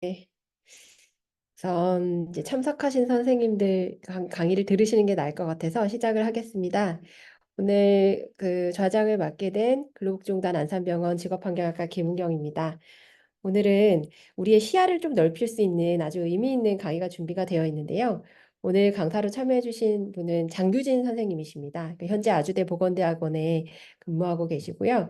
네. 우선 이제 참석하신 선생님들 강의를 들으시는 게 나을 것 같아서 시작을 하겠습니다. 오늘 그 좌장을 맡게 된 근로복지공단 안산병원 직업환경학과 김은경입니다. 오늘은 우리의 시야를 좀 넓힐 수 있는 아주 의미 있는 강의가 준비가 되어 있는데요. 오늘 강사로 참여해 주신 분은 장규진 선생님이십니다. 현재 아주대 보건대학원에 근무하고 계시고요.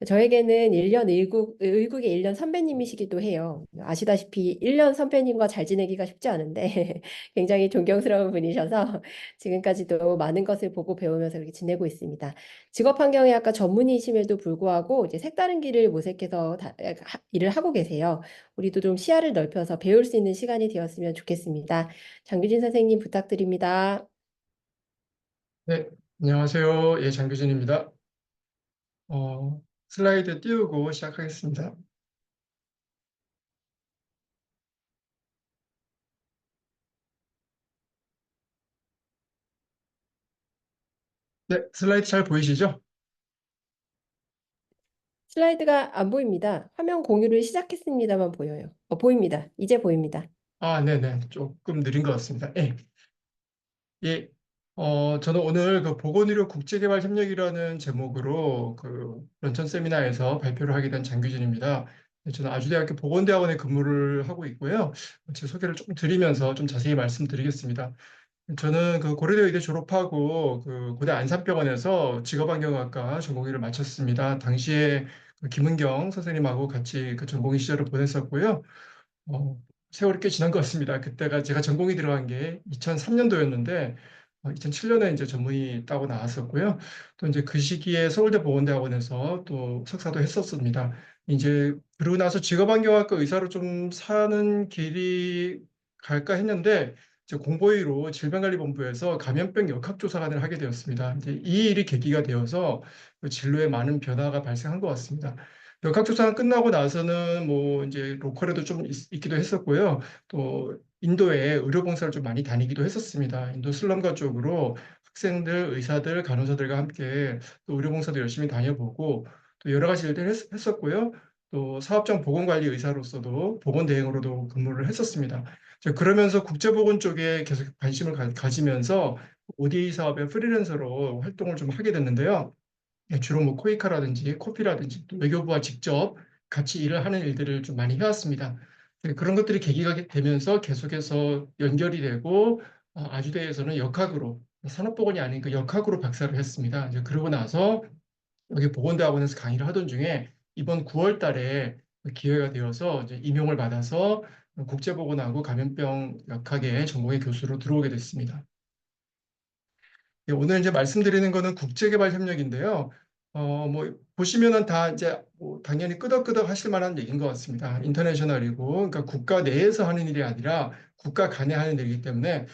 저에게는 1년 의국의 1년 선배님이시기도 해요. 아시다시피 1년 선배님과 잘 지내기가 쉽지 않은데 굉장히 존경스러운 분이셔서 지금까지도 많은 것을 보고 배우면서 이렇게 지내고 있습니다. 직업환경의학과 전문의이심에도 불구하고 이제 색다른 길을 모색해서 일을 하고 계세요. 우리도 좀 시야를 넓혀서 배울 수 있는 시간이 되었으면 좋겠습니다. 장규진 선생님 부탁드립니다. 네, 안녕하세요. 예, 장규진입니다. 슬라이드 띄우고 시작하겠습니다. 네, 슬라이드 잘 보이시죠? 슬라이드가 안 보입니다. 화면 공유를 시작했습니다만 보여요. 보입니다. 이제 보입니다. 아, 네네. 조금 느린 것 같습니다. 예, 예. 저는 오늘 그 보건의료 국제개발협력이라는 제목으로 그 런천 세미나에서 발표를 하게 된 장규진입니다. 네, 저는 아주대학교 보건대학원에 근무를 하고 있고요. 제 소개를 조금 드리면서 좀 자세히 말씀드리겠습니다. 저는 그 고려대 의대 졸업하고 그 고대 안산병원에서 직업환경학과 전공의를 마쳤습니다. 당시에 그 김은경 선생님하고 같이 그 전공의 시절을 보냈었고요. 어, 세월이 꽤 지난 것 같습니다. 그때가 제가 전공이 들어간 게 2003년도였는데 2007년에 이제 전문의 따고 나왔었고요. 또 이제 그 시기에 서울대 보건대학원에서 또 석사도 했었습니다. 이제 그러고 나서 직업환경학과 의사로 좀 사는 길이 갈까 했는데 이제 공보위로 질병관리본부에서 감염병 역학조사관을 하게 되었습니다. 이제 이 일이 계기가 되어서 그 진로에 많은 변화가 발생한 것 같습니다. 역학조사가 끝나고 나서는 뭐 이제 로컬에도 좀 있기도 했었고요. 또 인도에 의료봉사를 좀 많이 다니기도 했었습니다. 인도 슬럼가 쪽으로 학생들, 의사들, 간호사들과 함께 또 의료봉사도 열심히 다녀보고 또 여러 가지 일들을 했었고요. 또 사업장 보건관리 의사로서도 보건대행으로도 근무를 했었습니다. 그러면서 국제보건 쪽에 계속 관심을 가지면서 ODA 사업의 프리랜서로 활동을 좀 하게 됐는데요. 예, 주로 뭐 코이카라든지 코피라든지 또 외교부와 직접 같이 일을 하는 일들을 좀 많이 해왔습니다. 그런 것들이 계기가 되면서 계속해서 연결이 되고 아주대에서는 역학으로 산업보건이 아닌 그 역학으로 박사를 했습니다. 이제 그러고 나서 여기 보건대학원에서 강의를 하던 중에 이번 9월 달에 기회가 되어서 이제 임용을 받아서 국제보건하고 감염병 역학의 전공의 교수로 들어오게 됐습니다. 예, 오늘 이제 말씀드리는 거는 국제개발협력인데요. 뭐 보시면은 다 이제 뭐 당연히 끄덕끄덕 하실 만한 얘기인 것 같습니다. 인터내셔널이고, 그러니까 국가 내에서 하는 일이 아니라 국가 간에 하는 일이기 때문에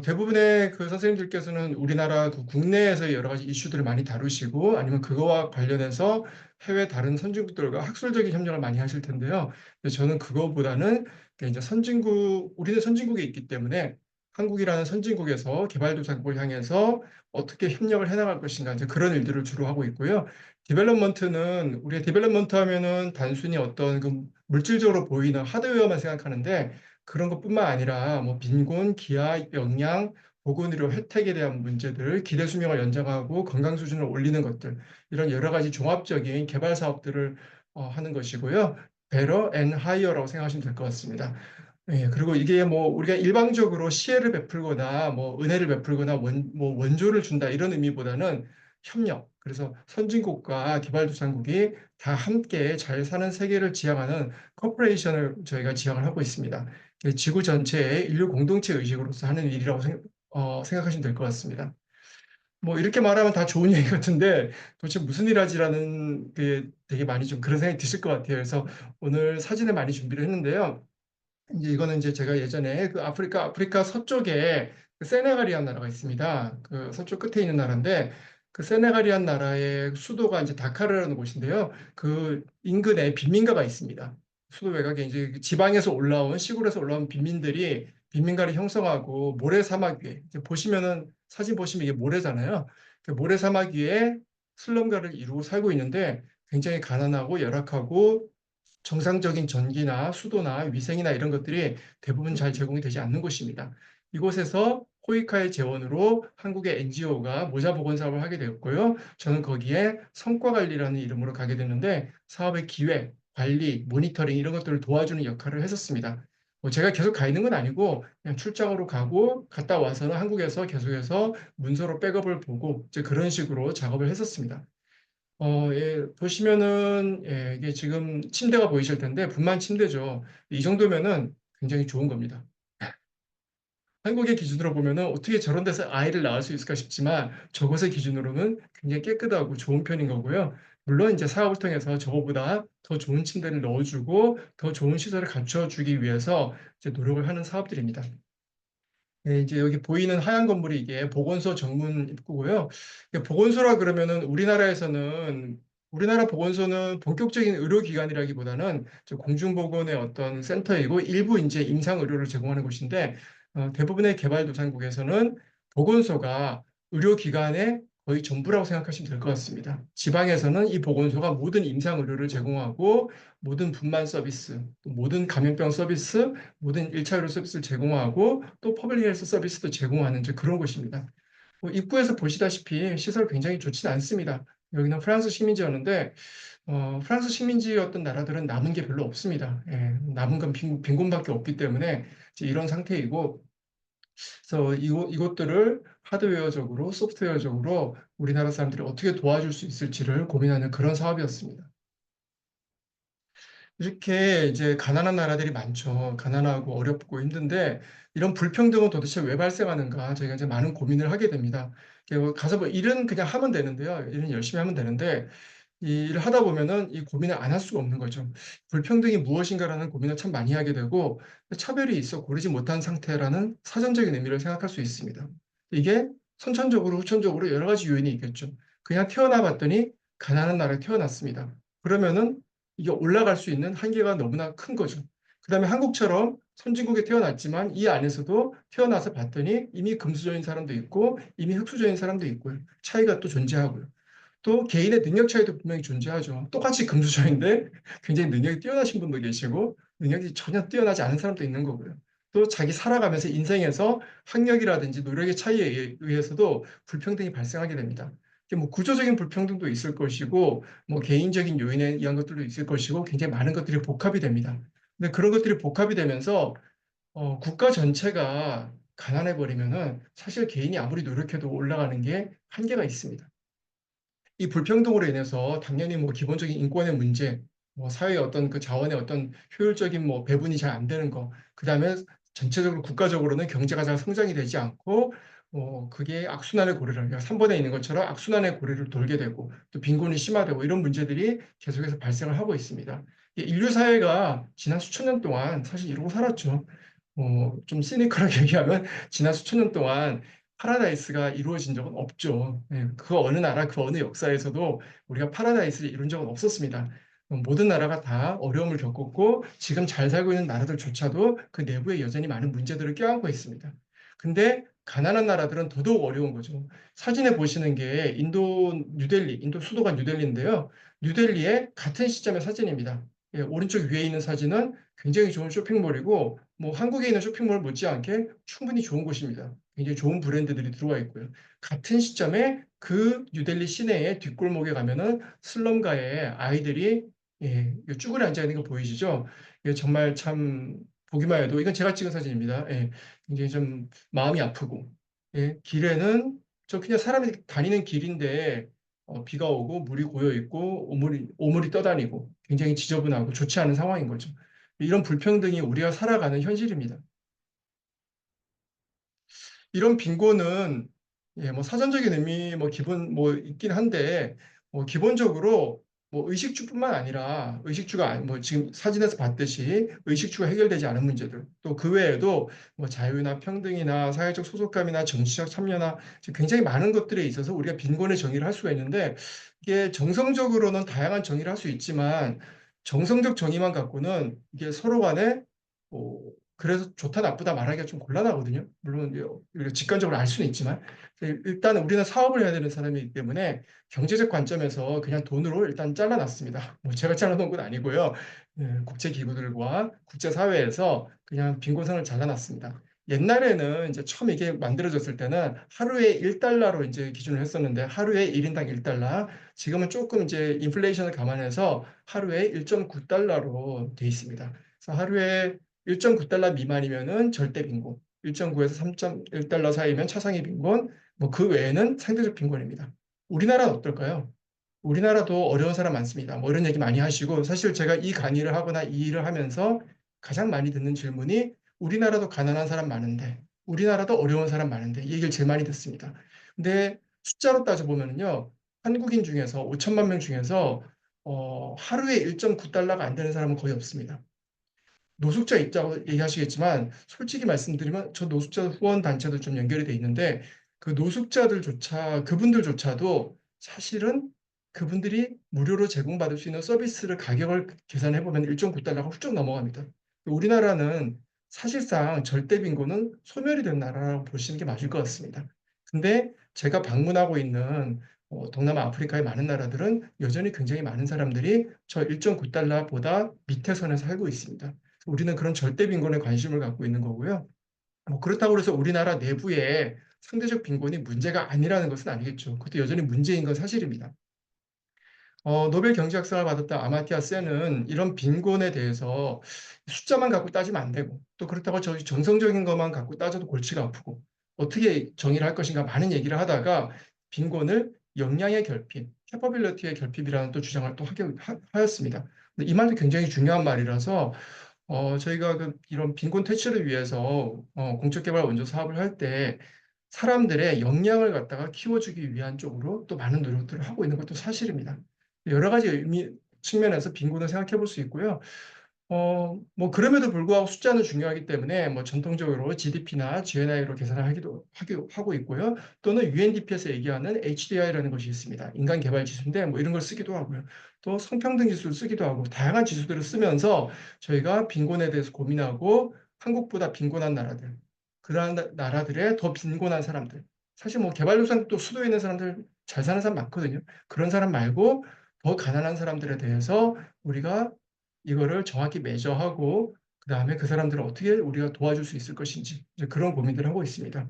대부분의 그 선생님들께서는 우리나라 그 국내에서 여러 가지 이슈들을 많이 다루시고 아니면 그거와 관련해서 해외 다른 선진국들과 학술적인 협력을 많이 하실 텐데요. 근데 저는 그거보다는 이제 선진국, 우리는 선진국에 있기 때문에 한국이라는 선진국에서 개발도상국을 향해서 어떻게 협력을 해나갈 것인가 이제 그런 일들을 주로 하고 있고요. 디벨롭먼트는 우리가 디벨롭먼트 하면은 단순히 어떤 그 물질적으로 보이는 하드웨어만 생각하는데 그런 것뿐만 아니라 뭐 빈곤, 기아, 영양, 보건의료 혜택에 대한 문제들, 기대 수명을 연장하고 건강 수준을 올리는 것들 이런 여러 가지 종합적인 개발 사업들을 하는 것이고요. Better and Higher라고 생각하시면 될 것 같습니다. 예, 그리고 이게 뭐 우리가 일방적으로 시혜를 베풀거나 뭐 은혜를 베풀거나 뭐 원조를 준다 이런 의미보다는 협력. 그래서 선진국과 개발도상국이 다 함께 잘 사는 세계를 지향하는 커퍼레이션을 저희가 지향을 하고 있습니다. 지구 전체의 인류 공동체 의식으로서 하는 일이라고 생각하시면 될 것 같습니다. 뭐 이렇게 말하면 다 좋은 얘기 같은데 도대체 무슨 일 하지라는 게 되게 많이 좀 그런 생각이 드실 것 같아요. 그래서 오늘 사진을 많이 준비를 했는데요. 이제 이거는 이제 제가 예전에 그 아프리카 서쪽에 그 세네갈이라는 나라가 있습니다. 그 서쪽 끝에 있는 나라인데 그 세네갈이라는 나라의 수도가 이제 다카르라는 곳인데요. 그 인근에 빈민가가 있습니다. 수도 외곽에 이제 그 지방에서 올라온 시골에서 올라온 빈민들이 빈민가를 형성하고 모래 사막 위에 이제 보시면은 사진 보시면 이게 모래잖아요. 그 모래 사막 위에 슬럼가를 이루고 살고 있는데 굉장히 가난하고 열악하고 정상적인 전기나 수도나 위생이나 이런 것들이 대부분 잘 제공이 되지 않는 곳입니다. 이곳에서 호이카의 재원으로 한국의 NGO가 모자 보건 사업을 하게 되었고요. 저는 거기에 성과 관리라는 이름으로 가게 됐는데 사업의 기획, 관리, 모니터링 이런 것들을 도와주는 역할을 했었습니다. 제가 계속 가 있는 건 아니고 그냥 출장으로 가고 갔다 와서는 한국에서 계속해서 문서로 백업을 보고 이제 그런 식으로 작업을 했었습니다. 예, 보시면은, 예, 이게 지금 침대가 보이실 텐데, 분만 침대죠. 이 정도면은 굉장히 좋은 겁니다. 한국의 기준으로 보면은 어떻게 저런 데서 아이를 낳을 수 있을까 싶지만, 저것의 기준으로는 굉장히 깨끗하고 좋은 편인 거고요. 물론 이제 사업을 통해서 저거보다 더 좋은 침대를 넣어주고, 더 좋은 시설을 갖춰주기 위해서 이제 노력을 하는 사업들입니다. 네, 이제 여기 보이는 하얀 건물이 이게 보건소 정문 입구고요. 이게 보건소라 그러면은 우리나라 보건소는 본격적인 의료기관이라기보다는 저 공중보건의 어떤 센터이고 일부 이제 임상 의료를 제공하는 곳인데 대부분의 개발도상국에서는 보건소가 의료기관의 거의 전부라고 생각하시면 될 것 같습니다. 지방에서는 이 보건소가 모든 임상 의료를 제공하고 모든 분만 서비스, 또 모든 감염병 서비스, 모든 1차 의료 서비스를 제공하고 또 퍼블릭 헬스 서비스도 제공하는 이제 그런 곳입니다. 입구에서 보시다시피 시설 굉장히 좋지는 않습니다. 여기는 프랑스 식민지였는데 프랑스 식민지였던 나라들은 남은 게 별로 없습니다. 예, 남은 건 빈곤밖에 없기 때문에 이제 이런 상태이고 그래서 이것들을 하드웨어적으로 소프트웨어적으로 우리나라 사람들이 어떻게 도와줄 수 있을지를 고민하는 그런 사업이었습니다. 이렇게 이제 가난한 나라들이 많죠. 가난하고 어렵고 힘든데 이런 불평등은 도대체 왜 발생하는가 저희가 이제 많은 고민을 하게 됩니다. 가서 뭐 일은 그냥 하면 되는데요. 일은 열심히 하면 되는데 이 일을 하다 보면은 이 고민을 안 할 수가 없는 거죠. 불평등이 무엇인가라는 고민을 참 많이 하게 되고 차별이 있어 고르지 못한 상태라는 사전적인 의미를 생각할 수 있습니다. 이게 선천적으로 후천적으로 여러 가지 요인이 있겠죠. 그냥 태어나 봤더니 가난한 나라에 태어났습니다. 그러면은 이게 올라갈 수 있는 한계가 너무나 큰 거죠. 그다음에 한국처럼 선진국에 태어났지만 이 안에서도 태어나서 봤더니 이미 금수저인 사람도 있고 이미 흙수저인 사람도 있고요. 차이가 또 존재하고요. 또 개인의 능력 차이도 분명히 존재하죠. 똑같이 금수저인데 굉장히 능력이 뛰어나신 분도 계시고 능력이 전혀 뛰어나지 않은 사람도 있는 거고요. 또 자기 살아가면서 인생에서 학력이라든지 노력의 차이에 의해서도 불평등이 발생하게 됩니다. 이게 뭐 구조적인 불평등도 있을 것이고 뭐 개인적인 요인에 의한 것들도 있을 것이고 굉장히 많은 것들이 복합이 됩니다. 근데 그런 것들이 복합이 되면서 국가 전체가 가난해 버리면은 사실 개인이 아무리 노력해도 올라가는 게 한계가 있습니다. 이 불평등으로 인해서 당연히 뭐 기본적인 인권의 문제, 뭐 사회의 어떤 그 자원의 어떤 효율적인 뭐 배분이 잘 안 되는 거, 그다음에 전체적으로 국가적으로는 경제가 잘 성장이 되지 않고, 그게 악순환의 고리를, 그러니까 3번에 있는 것처럼 악순환의 고리를 돌게 되고, 또 빈곤이 심화되고 이런 문제들이 계속해서 발생을 하고 있습니다. 인류 사회가 지난 수천 년 동안 사실 이러고 살았죠. 좀 시니컬하게 얘기하면 지난 수천 년 동안 파라다이스가 이루어진 적은 없죠. 예, 그 어느 나라, 그 어느 역사에서도 우리가 파라다이스를 이룬 적은 없었습니다. 모든 나라가 다 어려움을 겪었고 지금 잘 살고 있는 나라들조차도 그 내부에 여전히 많은 문제들을 껴안고 있습니다. 근데 가난한 나라들은 더더욱 어려운 거죠. 사진에 보시는 게 인도 수도가 뉴델리인데요. 뉴델리의 같은 시점의 사진입니다. 예, 오른쪽 위에 있는 사진은 굉장히 좋은 쇼핑몰이고 뭐 한국에 있는 쇼핑몰 못지않게 충분히 좋은 곳입니다. 굉장히 좋은 브랜드들이 들어와 있고요. 같은 시점에 그 뉴델리 시내의 뒷골목에 가면은 슬럼가에 아이들이 예, 쭈그려 앉아 있는 거 보이시죠? 이게 정말 참 보기만 해도 이건 제가 찍은 사진입니다. 예, 굉장히 좀 마음이 아프고 예, 길에는 저 그냥 사람이 다니는 길인데 비가 오고 물이 고여 있고 오물이 떠다니고 굉장히 지저분하고 좋지 않은 상황인 거죠. 이런 불평등이 우리가 살아가는 현실입니다. 이런 빈곤은 예, 뭐 사전적인 의미 뭐 기본 뭐 있긴 한데 기본적으로 뭐 의식주뿐만 아니라 뭐 지금 사진에서 봤듯이 의식주가 해결되지 않은 문제들 또 그 외에도 뭐 자유나 평등이나 사회적 소속감이나 정치적 참여나 지금 굉장히 많은 것들에 있어서 우리가 빈곤의 정의를 할 수가 있는데 이게 정성적으로는 다양한 정의를 할 수 있지만 정성적 정의만 갖고는 이게 서로 간에 그래서 좋다 나쁘다 말하기가 좀 곤란하거든요. 물론 우리가 직관적으로 알 수는 있지만 일단 우리는 사업을 해야 되는 사람이기 때문에 경제적 관점에서 그냥 돈으로 일단 잘라놨습니다. 뭐 제가 잘라놓은 건 아니고요. 국제 기구들과 국제 사회에서 그냥 빈곤선을 잘라놨습니다. 옛날에는 이제 처음 이게 만들어졌을 때는 하루에 1달러로 이제 기준을 했었는데 하루에 1인당 1달러. 지금은 조금 이제 인플레이션을 감안해서 하루에 1.9달러로 돼 있습니다. 그래서 하루에 1.9달러 미만이면은 절대 빈곤, 1.9에서 3.1달러 사이면 차상위 빈곤, 뭐 그 외에는 상대적 빈곤입니다. 우리나라는 어떨까요? 우리나라도 어려운 사람 많습니다. 뭐 이런 얘기 많이 하시고 사실 제가 이 강의를 하거나 이 일을 하면서 가장 많이 듣는 질문이 우리나라도 가난한 사람 많은데 우리나라도 어려운 사람 많은데 이 얘기를 제일 많이 듣습니다. 근데 숫자로 따져보면요. 한국인 중에서 5천만 명 중에서 하루에 1.9달러가 안 되는 사람은 거의 없습니다. 노숙자 있다고 얘기하시겠지만 솔직히 말씀드리면 저 노숙자 후원 단체도 좀 연결이 돼 있는데 그 노숙자들조차 그분들조차도 사실은 그분들이 무료로 제공받을 수 있는 서비스를 가격을 계산해 보면 1.9달러가 훌쩍 넘어갑니다. 우리나라는 사실상 절대 빈곤은 소멸이 된 나라라고 보시는 게 맞을 것 같습니다. 근데 제가 방문하고 있는 동남아 아프리카의 많은 나라들은 여전히 굉장히 많은 사람들이 저 1.9달러보다 밑에 선에 살고 있습니다. 우리는 그런 절대 빈곤에 관심을 갖고 있는 거고요. 뭐 그렇다고 해서 우리나라 내부에 상대적 빈곤이 문제가 아니라는 것은 아니겠죠. 그것도 여전히 문제인 건 사실입니다. 노벨 경제학상을 받았던 아마티아 센은 이런 빈곤에 대해서 숫자만 갖고 따지면 안 되고 또 그렇다고 저희 정성적인 것만 갖고 따져도 골치가 아프고 어떻게 정의를 할 것인가 많은 얘기를 하다가 빈곤을 역량의 결핍, 캐퍼빌리티의 결핍이라는 또 주장을 또 하였습니다. 근데 이 말도 굉장히 중요한 말이라서 저희가 이런 빈곤 퇴치를 위해서 공적개발 원조 사업을 할 때 사람들의 역량을 갖다가 키워주기 위한 쪽으로 또 많은 노력들을 하고 있는 것도 사실입니다. 여러 가지 의미 측면에서 빈곤을 생각해 볼 수 있고요. 뭐 그럼에도 불구하고 숫자는 중요하기 때문에 뭐 전통적으로 GDP나 GNI로 계산을 하고 있고요. 또는 UNDP에서 얘기하는 HDI라는 것이 있습니다. 인간 개발 지수인데 뭐 이런 걸 쓰기도 하고요. 또 성평등 지수를 쓰기도 하고 다양한 지수들을 쓰면서 저희가 빈곤에 대해서 고민하고 한국보다 빈곤한 나라들, 그러한 나라들의 더 빈곤한 사람들. 사실 뭐 개발도상국도 수도에 있는 사람들 잘 사는 사람 많거든요. 그런 사람 말고 더 가난한 사람들에 대해서 우리가 이거를 정확히 매저하고 그다음에 그 사람들을 어떻게 우리가 도와줄 수 있을 것인지 이제 그런 고민들을 하고 있습니다.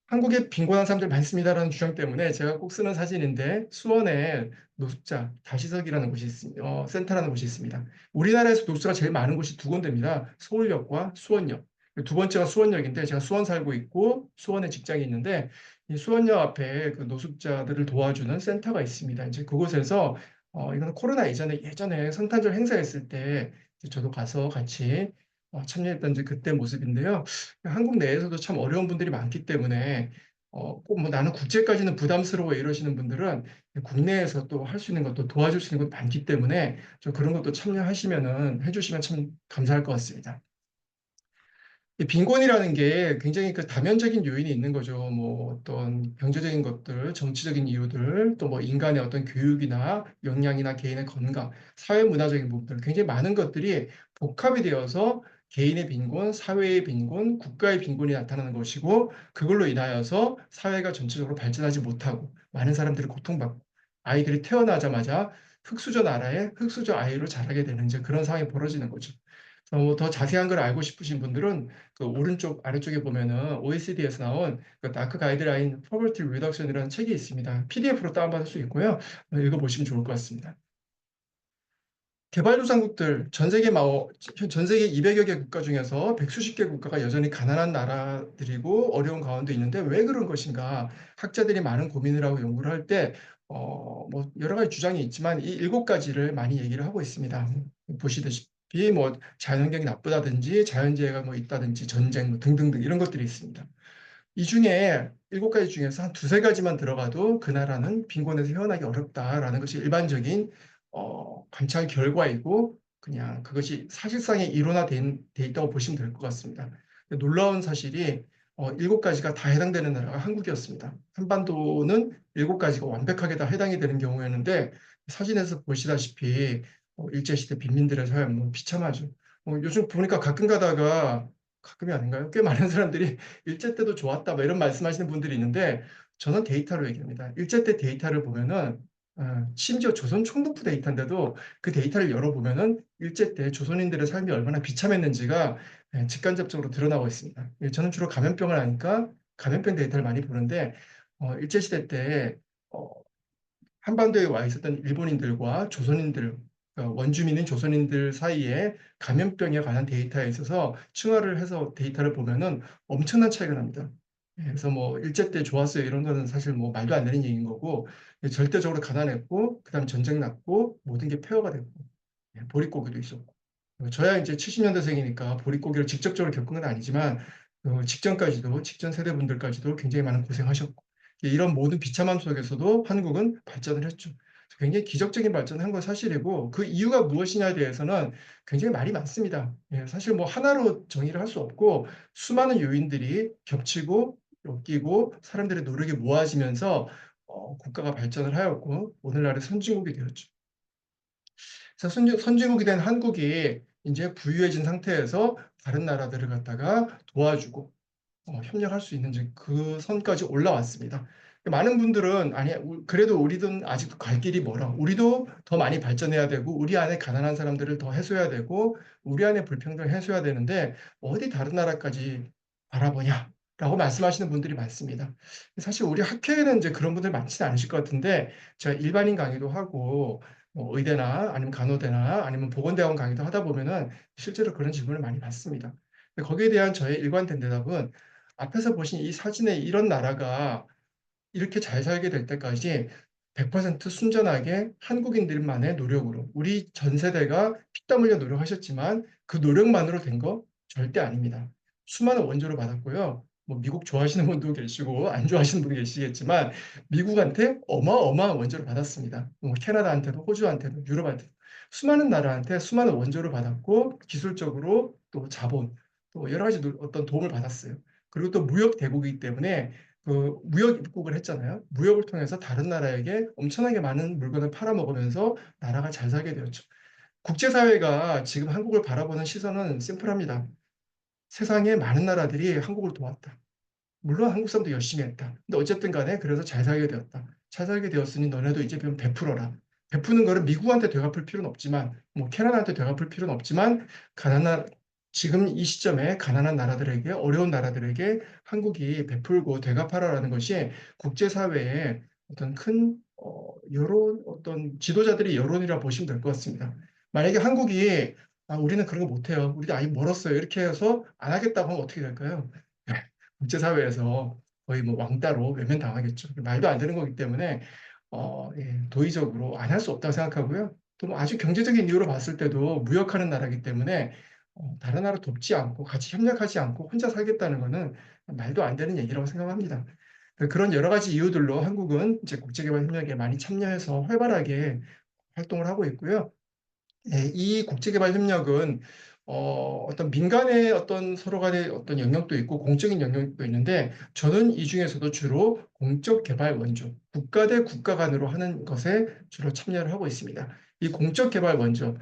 한국에 빈곤한 사람들 많습니다라는 주장 때문에 제가 꼭 쓰는 사진인데 수원에 노숙자 다시석이라는 곳이 있습니다. 센터라는 곳이 있습니다. 우리나라에서 노숙자가 제일 많은 곳이 두 군데입니다. 서울역과 수원역. 두 번째가 수원역인데 제가 수원 살고 있고 수원에 직장이 있는데 이 수원역 앞에 그 노숙자들을 도와주는 센터가 있습니다. 이제 그곳에서 이거는 코로나 이전에 예전에 성탄절 행사했을 때 저도 가서 같이 참여했던 이제 그때 모습인데요. 한국 내에서도 참 어려운 분들이 많기 때문에 꼭 뭐 나는 국제까지는 부담스러워 이러시는 분들은 국내에서 또 할 수 있는 것도 도와줄 수 있는 것도 많기 때문에 좀 그런 것도 참여하시면은 해주시면 참 감사할 것 같습니다. 이 빈곤이라는 게 굉장히 그 다면적인 요인이 있는 거죠. 뭐 어떤 경제적인 것들, 정치적인 이유들, 또 뭐 인간의 어떤 교육이나 역량이나 개인의 건강, 사회 문화적인 부분들 굉장히 많은 것들이 복합이 되어서 개인의 빈곤, 사회의 빈곤, 국가의 빈곤이 나타나는 것이고 그걸로 인하여서 사회가 전체적으로 발전하지 못하고 많은 사람들이 고통받고 아이들이 태어나자마자 흙수저 나라의 흙수저 아이로 자라게 되는 이제 그런 상황이 벌어지는 거죠. 더 자세한 걸 알고 싶으신 분들은 그 오른쪽 아래쪽에 보면은 OECD에서 나온 그 다크 가이드라인 포버티 리덕션이라는 책이 있습니다. PDF로 다운받을 수 있고요. 읽어보시면 좋을 것 같습니다. 개발도상국들 전 세계 200여 개 국가 중에서 100수십 개 국가가 여전히 가난한 나라들이고 어려운 가운데 있는데 왜 그런 것인가? 학자들이 많은 고민을 하고 연구를 할 때 뭐 여러 가지 주장이 있지만 이 7가지를 많이 얘기를 하고 있습니다. 보시다시피 뭐 자연환경이 나쁘다든지 자연재해가 뭐 있다든지 전쟁 뭐 등등등 이런 것들이 있습니다. 이 중에 7가지 중에서 한 두세 가지만 들어가도 그 나라는 빈곤에서 헤어나기 어렵다라는 것이 일반적인 관찰 결과이고 그냥 그것이 사실상의 돼 있다고 보시면 될 것 같습니다. 놀라운 사실이 7가지가 다 해당되는 나라가 한국이었습니다. 한반도는 7가지가 완벽하게 다 해당이 되는 경우였는데 사진에서 보시다시피 일제시대 빈민들의 삶, 뭐 비참하죠. 요즘 보니까 가끔 가다가 가끔이 아닌가요? 꽤 많은 사람들이 일제 때도 좋았다, 뭐 이런 말씀하시는 분들이 있는데 저는 데이터로 얘기합니다. 일제 때 데이터를 보면은 심지어 조선 총독부 데이터인데도 그 데이터를 열어보면은 일제 때 조선인들의 삶이 얼마나 비참했는지가 직간접적으로 드러나고 있습니다. 저는 주로 감염병을 아니까 감염병 데이터를 많이 보는데 일제시대 때 어, 한반도에 와 있었던 일본인들과 조선인들, 원주민인 조선인들 사이에 감염병에 관한 데이터에 있어서 층화를 해서 데이터를 보면은 엄청난 차이가 납니다. 그래서 뭐 일제 때 좋았어요 이런 거는 사실 뭐 말도 안 되는 얘기인 거고 절대적으로 가난했고 그다음 전쟁 났고 모든 게 폐허가 됐고 보릿고기도 있었고 저야 이제 70년대생이니까 보릿고기를 직접적으로 겪은 건 아니지만 직전까지도 직전 세대분들까지도 굉장히 많은 고생하셨고 이런 모든 비참함 속에서도 한국은 발전을 했죠. 굉장히 기적적인 발전을 한 건 사실이고 그 이유가 무엇이냐에 대해서는 굉장히 말이 많습니다. 사실 뭐 하나로 정의를 할 수 없고 수많은 요인들이 겹치고 엮이고 사람들의 노력이 모아지면서 국가가 발전을 하였고 오늘날의 선진국이 되었죠. 그래서 선진국이 된 한국이 이제 부유해진 상태에서 다른 나라들을 갖다가 도와주고 협력할 수 있는 이제 그 선까지 올라왔습니다. 많은 분들은 아니 그래도 우리도 아직도 갈 길이 멀어. 우리도 더 많이 발전해야 되고 우리 안에 가난한 사람들을 더 해소해야 되고 우리 안에 불평등을 해소해야 되는데 어디 다른 나라까지 바라보냐라고 말씀하시는 분들이 많습니다. 사실 우리 학회에는 이제 그런 분들 많지는 않으실 것 같은데 제가 일반인 강의도 하고 뭐 의대나 아니면 간호대나 아니면 보건대학원 강의도 하다 보면은 실제로 그런 질문을 많이 받습니다. 거기에 대한 저의 일관된 대답은 앞에서 보신 이 사진에 이런 나라가 이렇게 잘 살게 될 때까지 100% 순전하게 한국인들만의 노력으로 우리 전 세대가 피땀 흘려 노력하셨지만 그 노력만으로 된 거 절대 아닙니다. 수많은 원조를 받았고요. 뭐 미국 좋아하시는 분도 계시고 안 좋아하시는 분도 계시겠지만 미국한테 어마어마한 원조를 받았습니다. 뭐 캐나다한테도 호주한테도 유럽한테도 수많은 나라한테 수많은 원조를 받았고 기술적으로 또 자본 또 여러 가지 어떤 도움을 받았어요. 그리고 또 무역 대국이기 때문에 그 무역 입국을 했잖아요. 무역을 통해서 다른 나라에게 엄청나게 많은 물건을 팔아먹으면서 나라가 잘 살게 되었죠. 국제사회가 지금 한국을 바라보는 시선은 심플합니다. 세상의 많은 나라들이 한국을 도왔다. 물론 한국 사람도 열심히 했다. 근데 어쨌든 간에 그래서 잘 살게 되었다. 잘 살게 되었으니 너네도 이제 좀 베풀어라. 베푸는 거를 미국한테 되갚을 필요는 없지만, 뭐 캐나다한테 되갚을 필요는 없지만, 가난한 지금 이 시점에 가난한 나라들에게 어려운 나라들에게 한국이 베풀고 되갚아라라는 것이 국제사회의 어떤 큰 여론 어떤 지도자들의 여론이라 보시면 될 것 같습니다. 만약에 한국이 우리는 그런 거 못해요. 우리도 아직 멀었어요. 이렇게 해서 안 하겠다고 하면 어떻게 될까요? 국제사회에서 거의 뭐 왕따로 외면당하겠죠. 말도 안 되는 거기 때문에 도의적으로 안 할 수 없다고 생각하고요. 또 뭐 아주 경제적인 이유로 봤을 때도 무역하는 나라이기 때문에 다른 나라 돕지 않고 같이 협력하지 않고 혼자 살겠다는 거는 말도 안 되는 얘기라고 생각합니다. 그런 여러 가지 이유들로 한국은 이제 국제개발협력에 많이 참여해서 활발하게 활동을 하고 있고요. 네, 이 국제개발협력은 어떤 민간의 어떤 서로 간의 어떤 영역도 있고 공적인 영역도 있는데 저는 이 중에서도 주로 공적 개발 원조, 국가 대 국가 간으로 하는 것에 주로 참여를 하고 있습니다. 이 공적 개발 원조,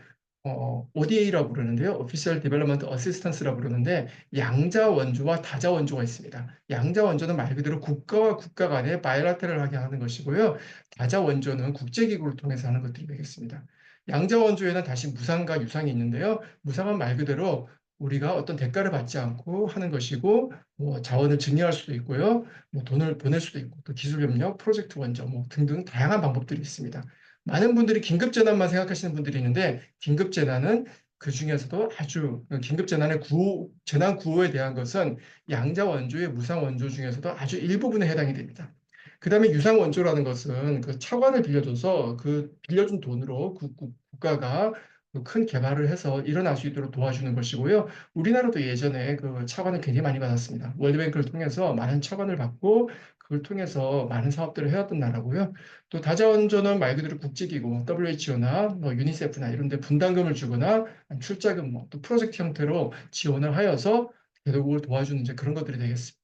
ODA라고 부르는데요. Official Development Assistance라고 부르는데 양자 원조와 다자 원조가 있습니다. 양자 원조는 말 그대로 국가와 국가 간에 바이라테럴하게 하는 것이고요. 다자 원조는 국제기구를 통해서 하는 것들이 되겠습니다. 양자원조에는 다시 무상과 유상이 있는데요. 무상은 말 그대로 우리가 어떤 대가를 받지 않고 하는 것이고, 뭐 자원을 증여할 수도 있고요, 뭐 돈을 보낼 수도 있고, 또 기술협력, 프로젝트 원조, 뭐 등등 다양한 방법들이 있습니다. 많은 분들이 긴급재난만 생각하시는 분들이 있는데, 긴급재난은 그 중에서도 아주 긴급재난의 재난 구호에 대한 것은 양자원조의 무상원조 중에서도 아주 일부분에 해당이 됩니다. 그다음에 유상 원조라는 것은 그 차관을 빌려줘서 그 빌려준 돈으로 국가가 그큰 개발을 해서 일어날 수 있도록 도와주는 것이고요. 우리나라도 예전에 그 차관을 굉장히 많이 받았습니다. 월드뱅크를 통해서 많은 차관을 받고 그걸 통해서 많은 사업들을 해왔던 나라고요. 또 다자원조는 말 그대로 국제기구, WHO나 뭐 유니세프나 이런 데 분담금을 주거나 출자금, 뭐 또 프로젝트 형태로 지원을 하여서 대국을 도와주는 이제 그런 것들이 되겠습니다.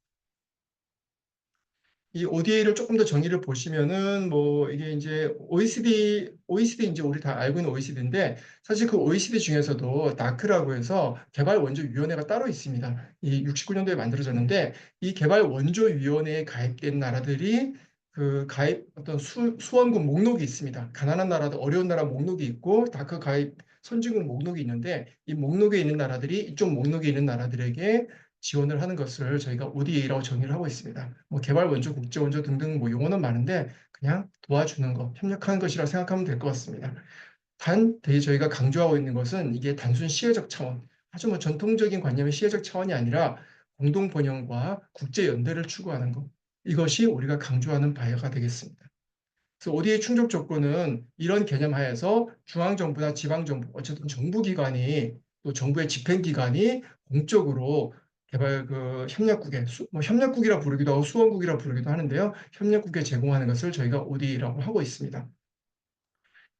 이 ODA를 조금 더 정의를 보시면은 뭐 이게 이제 OECD 이제 우리 다 알고 있는 OECD인데 사실 그 OECD 중에서도 다크라고 해서 개발원조위원회가 따로 있습니다. 이 69년도에 만들어졌는데 이 개발원조위원회에 가입된 나라들이 그 가입 어떤 수원국 목록이 있습니다. 가난한 나라도 어려운 나라 목록이 있고 다크 가입 선진국 목록이 있는데 이 목록에 있는 나라들이 이쪽 목록에 있는 나라들에게 지원을 하는 것을 저희가 ODA라고 정의를 하고 있습니다. 뭐 개발 원조, 국제 원조 등등 뭐 용어는 많은데 그냥 도와주는 것, 협력하는 것이라 생각하면 될 것 같습니다. 단, 대개 저희가 강조하고 있는 것은 이게 단순 시혜적 차원, 아주 뭐 전통적인 관념의 시혜적 차원이 아니라 공동 번영과 국제 연대를 추구하는 것. 이것이 우리가 강조하는 바가 되겠습니다. 그래서 ODA 충족 조건은 이런 개념 하에서 중앙정부나 지방정부, 어쨌든 정부기관이 또 정부의 집행기관이 공적으로 개발 그 협력국에 뭐 협력국이라 부르기도 하고 수원국이라 부르기도 하는데요. 협력국에 제공하는 것을 저희가 ODA라고 하고 있습니다.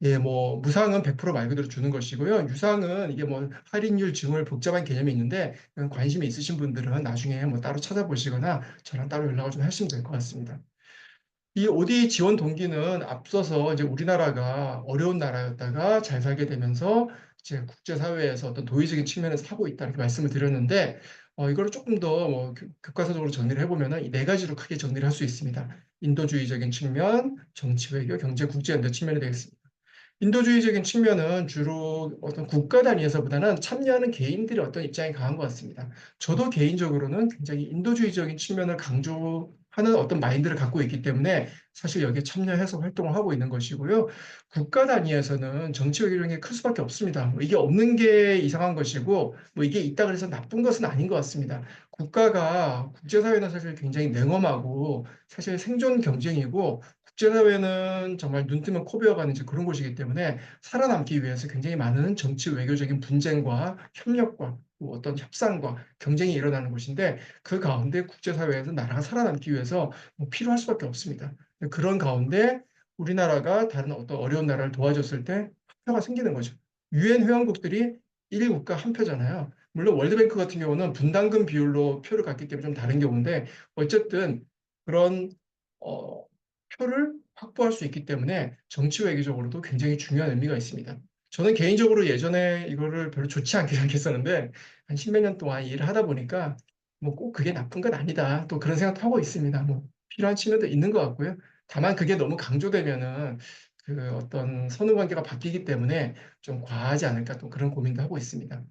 예, 뭐 무상은 100% 말 그대로 주는 것이고요. 유상은 이게 뭐 할인율, 증월 복잡한 개념이 있는데 관심이 있으신 분들은 나중에 뭐 따로 찾아보시거나 저랑 따로 연락을 좀 하시면 될 것 같습니다. 이 ODA 지원 동기는 앞서서 이제 우리나라가 어려운 나라였다가 잘 살게 되면서 이제 국제사회에서 어떤 도의적인 측면에서 하고 있다 이렇게 말씀을 드렸는데 이거를 조금 더뭐 교과서적으로 정리를 해보면은 이 네 가지로 크게 정리를 할 수 있습니다. 인도주의적인 측면, 정치 외교, 경제 국제연대 측면이 되겠습니다. 인도주의적인 측면은 주로 어떤 국가 단위에서보다는 참여하는 개인들의 어떤 입장이 강한 것 같습니다. 저도 개인적으로는 굉장히 인도주의적인 측면을 강조하는 어떤 마인드를 갖고 있기 때문에 사실 여기에 참여해서 활동을 하고 있는 것이고요. 국가 단위에서는 정치 외교력이 클 수밖에 없습니다. 뭐 이게 없는 게 이상한 것이고, 뭐 이게 있다 그래서 나쁜 것은 아닌 것 같습니다. 국가가 국제사회는 사실 굉장히 냉엄하고 사실 생존 경쟁이고 국제사회는 정말 눈 뜨면 코 베어가는 이제 그런 곳이기 때문에 살아남기 위해서 굉장히 많은 정치 외교적인 분쟁과 협력과 또 어떤 협상과 경쟁이 일어나는 곳인데 그 가운데 국제사회에서 나라가 살아남기 위해서 뭐 필요할 수밖에 없습니다. 그런 가운데 우리나라가 다른 어떤 어려운 나라를 도와줬을 때 표가 생기는 거죠. 유엔 회원국들이 1국가 한 표잖아요. 물론 월드뱅크 같은 경우는 분담금 비율로 표를 갖기 때문에 좀 다른 경우인데 어쨌든 그런 어, 표를 확보할 수 있기 때문에 정치 외교적으로도 굉장히 중요한 의미가 있습니다. 저는 개인적으로 예전에 이거를 별로 좋지 않게 생각했었는데 한 십몇 년 동안 일을 하다 보니까 뭐 꼭 그게 나쁜 건 아니다. 또 그런 생각도 하고 있습니다. 뭐 필요한 측면도 있는 것 같고요. 다만 그게 너무 강조되면은 그 어떤 선후 관계가 바뀌기 때문에 좀 과하지 않을까 또 그런 고민도 하고 있습니다.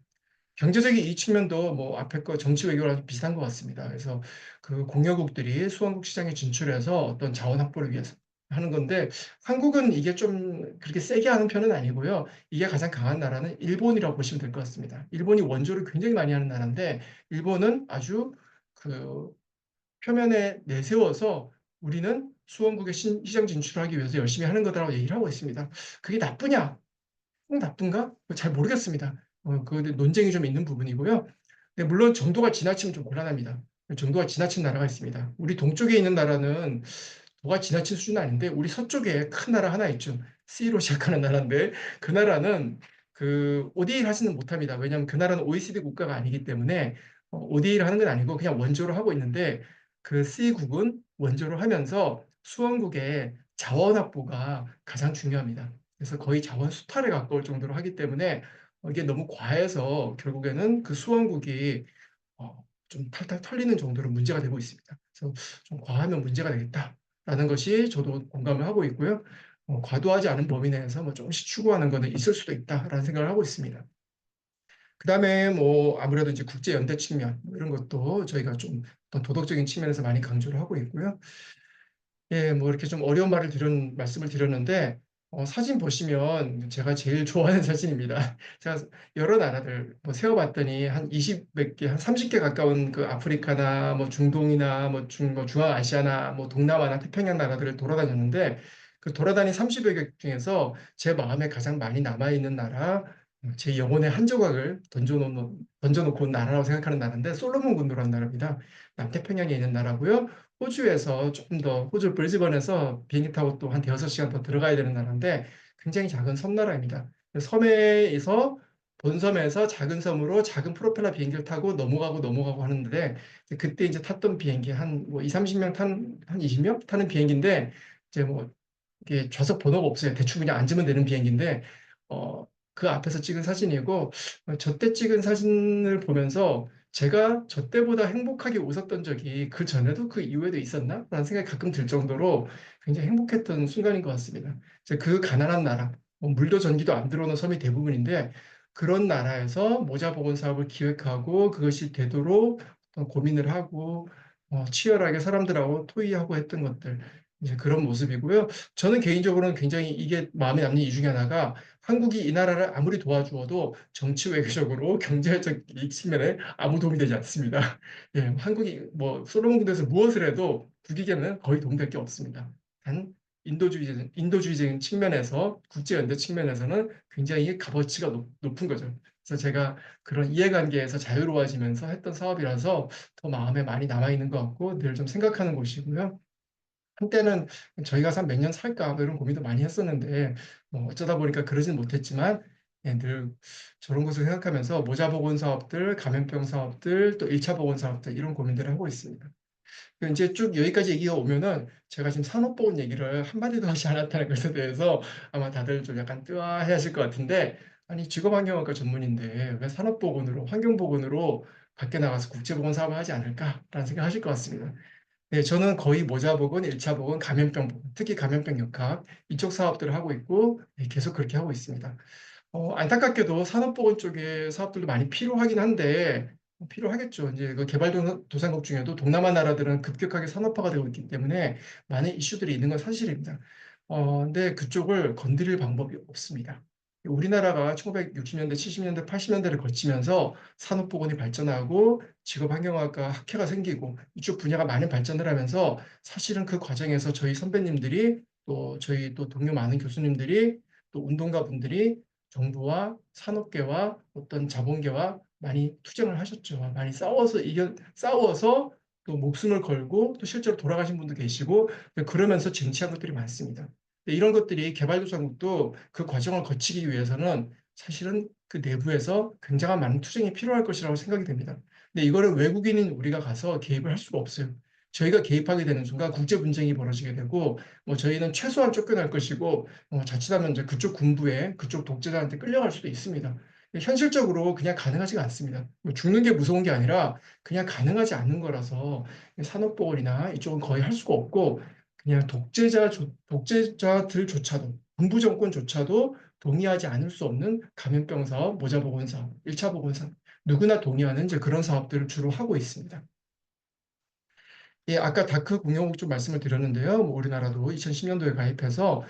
경제적인 이 측면도 뭐 앞에 거 정치 외교랑 비슷한 것 같습니다. 그래서 그 공여국들이 수원국 시장에 진출해서 어떤 자원 확보를 위해서 하는 건데 한국은 이게 좀 그렇게 세게 하는 편은 아니고요. 이게 가장 강한 나라는 일본이라고 보시면 될 것 같습니다. 일본이 원조를 굉장히 많이 하는 나라인데 일본은 아주 그 표면에 내세워서 우리는 수원국의 시장 진출하기 위해서 열심히 하는 거다라고 얘기를 하고 있습니다. 그게 나쁘냐? 나쁜가? 잘 모르겠습니다. 그 논쟁이 좀 있는 부분이고요. 근데 물론 정도가 지나치면 좀 곤란합니다. 정도가 지나친 나라가 있습니다. 우리 동쪽에 있는 나라는 도가 지나친 수준은 아닌데 우리 서쪽에 큰 나라 하나 있죠. C로 시작하는 나라인데 그 나라는 그 ODA를 하지는 못합니다. 왜냐하면 그 나라는 OECD 국가가 아니기 때문에 ODA를 하는 건 아니고 그냥 원조로 하고 있는데 그 C국은 원조로 하면서 수원국의 자원 확보가 가장 중요합니다. 그래서 거의 자원 수탈에 가까울 정도로 하기 때문에 이게 너무 과해서 결국에는 그 수원국이 좀 탈탈 털리는 정도로 문제가 되고 있습니다. 그래서 좀 과하면 문제가 되겠다라는 것이 저도 공감을 하고 있고요. 과도하지 않은 범위 내에서 뭐 조금씩 추구하는 것은 있을 수도 있다라는 생각을 하고 있습니다. 그다음에 뭐 아무래도 이제 국제 연대 측면 뭐 이런 것도 저희가 좀 어떤 도덕적인 측면에서 많이 강조를 하고 있고요. 예, 뭐 이렇게 좀 어려운 말씀을 드렸는데 사진 보시면 제가 제일 좋아하는 사진입니다. 제가 여러 나라들 뭐 세어봤더니 한 20 몇 개, 한 30개 가까운 그 아프리카나 뭐 중동이나 뭐 중앙아시아나 뭐 동남아나 태평양 나라들을 돌아다녔는데 그 돌아다닌 30여 개 중에서 제 마음에 가장 많이 남아있는 나라, 제 영혼의 한 조각을 던져놓고 온 나라라고 생각하는 나라인데 솔로몬 군도라는 나라입니다. 남태평양에 있는 나라고요. 호주에서 조금 더 호주 브리즈번에서 비행기 타고 또 한 대여섯 시간 더 들어가야 되는 나라인데 굉장히 작은 섬나라입니다. 섬에서 본섬에서 작은 섬으로 작은 프로펠러 비행기를 타고 넘어가고 하는데 그때 이제 탔던 비행기 한 뭐 2, 30명 타는 한 20명 타는 비행기인데 이제 뭐 이게 좌석 번호가 없어요. 대충 그냥 앉으면 되는 비행기인데 그 앞에서 찍은 사진이고 저 때 찍은 사진을 보면서 제가 저 때보다 행복하게 웃었던 적이 그 전에도 그 이후에도 있었나? 라는 생각이 가끔 들 정도로 굉장히 행복했던 순간인 것 같습니다. 이제 그 가난한 나라, 물도 전기도 안 들어오는 섬이 대부분인데 그런 나라에서 모자보건 사업을 기획하고 그것이 되도록 어떤 고민을 하고 치열하게 사람들하고 토의하고 했던 것들 이제 그런 모습이고요. 저는 개인적으로는 굉장히 이게 마음에 남는 이유 중에 하나가 한국이 이 나라를 아무리 도와주어도 정치 외교적으로 경제적 이익 측면에 아무 도움이 되지 않습니다. 예, 한국이 뭐 솔로몬 군도에서 무엇을 해도 국익에는 거의 도움될 게 없습니다. 단 인도주의적인 측면에서 국제연대 측면에서는 굉장히 값어치가 높은 거죠. 그래서 제가 그런 이해관계에서 자유로워지면서 했던 사업이라서 더 마음에 많이 남아있는 것 같고 늘 좀 생각하는 곳이고요. 한때는 저희가 한 몇 년 살까 뭐 이런 고민도 많이 했었는데 뭐 어쩌다 보니까 그러진 못했지만 예, 늘 저런 것을 생각하면서 모자보건 사업들, 감염병 사업들, 또 1차 보건 사업들 이런 고민들을 하고 있습니다. 이제 쭉 여기까지 얘기가 오면은 제가 지금 산업보건 얘기를 한마디도 하지 않았다는 것에 대해서 아마 다들 좀 약간 뜨아해 하실 것 같은데 아니 직업환경학과 전문인데 왜 산업보건으로 환경보건으로 밖에 나가서 국제보건 사업을 하지 않을까라는 생각 하실 것 같습니다. 네, 저는 거의 모자보건, 1차 보건, 감염병 보건, 특히 감염병 역학 이쪽 사업들을 하고 있고 네, 계속 그렇게 하고 있습니다. 안타깝게도 산업보건 쪽에 사업들도 많이 필요하긴 한데 필요하겠죠. 이제 그 개발도상국 중에도 동남아 나라들은 급격하게 산업화가 되고 있기 때문에 많은 이슈들이 있는 건 사실입니다. 근데 그쪽을 건드릴 방법이 없습니다. 우리나라가 1960년대, 70년대, 80년대를 거치면서 산업보건이 발전하고 직업환경학과 학회가 생기고 이쪽 분야가 많은 발전을 하면서 사실은 그 과정에서 저희 선배님들이 또 저희 또 동료 많은 교수님들이 또 운동가 분들이 정부와 산업계와 어떤 자본계와 많이 투쟁을 하셨죠. 많이 싸워서 또 목숨을 걸고 또 실제로 돌아가신 분도 계시고 그러면서 쟁취한 것들이 많습니다. 이런 것들이 개발도상국도 그 과정을 거치기 위해서는 사실은 그 내부에서 굉장한 많은 투쟁이 필요할 것이라고 생각이 됩니다. 근데 이거를 외국인인 우리가 가서 개입을 할 수가 없어요. 저희가 개입하게 되는 순간 국제 분쟁이 벌어지게 되고 뭐 저희는 최소한 쫓겨날 것이고 자칫하면 이제 그쪽 군부에 그쪽 독재자한테 끌려갈 수도 있습니다. 현실적으로 그냥 가능하지가 않습니다. 뭐 죽는 게 무서운 게 아니라 그냥 가능하지 않는 거라서 산업보건이나 이쪽은 거의 할 수가 없고 그냥 독재자들조차도 군부 정권조차도 동의하지 않을 수 없는 감염병 사업, 모자보건 사업, 1차 보건 사업 누구나 동의하는 이제 그런 사업들을 주로 하고 있습니다. 예, 아까 다크 공용국 좀 말씀을 드렸는데요. 뭐 우리나라도 2010년도에 가입해서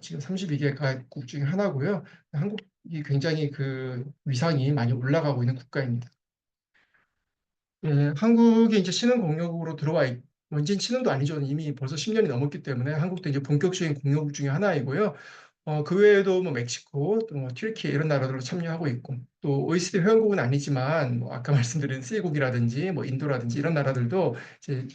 지금 32개 가입국 중에 하나고요. 한국이 굉장히 그 위상이 많이 올라가고 있는 국가입니다. 예, 한국이 이제 신흥 공용국으로 뭐 이제 신흥도 아니죠. 이미 벌써 10년이 넘었기 때문에 한국도 이제 본격적인 공용국 중에 하나이고요. 그 외에도 뭐 멕시코, 또뭐 튀르키예 이런 나라들로 참여하고 있고, 또 OECD 회원국은 아니지만 뭐 아까 말씀드린 스리국이라든지 뭐 인도라든지 이런 나라들도 이제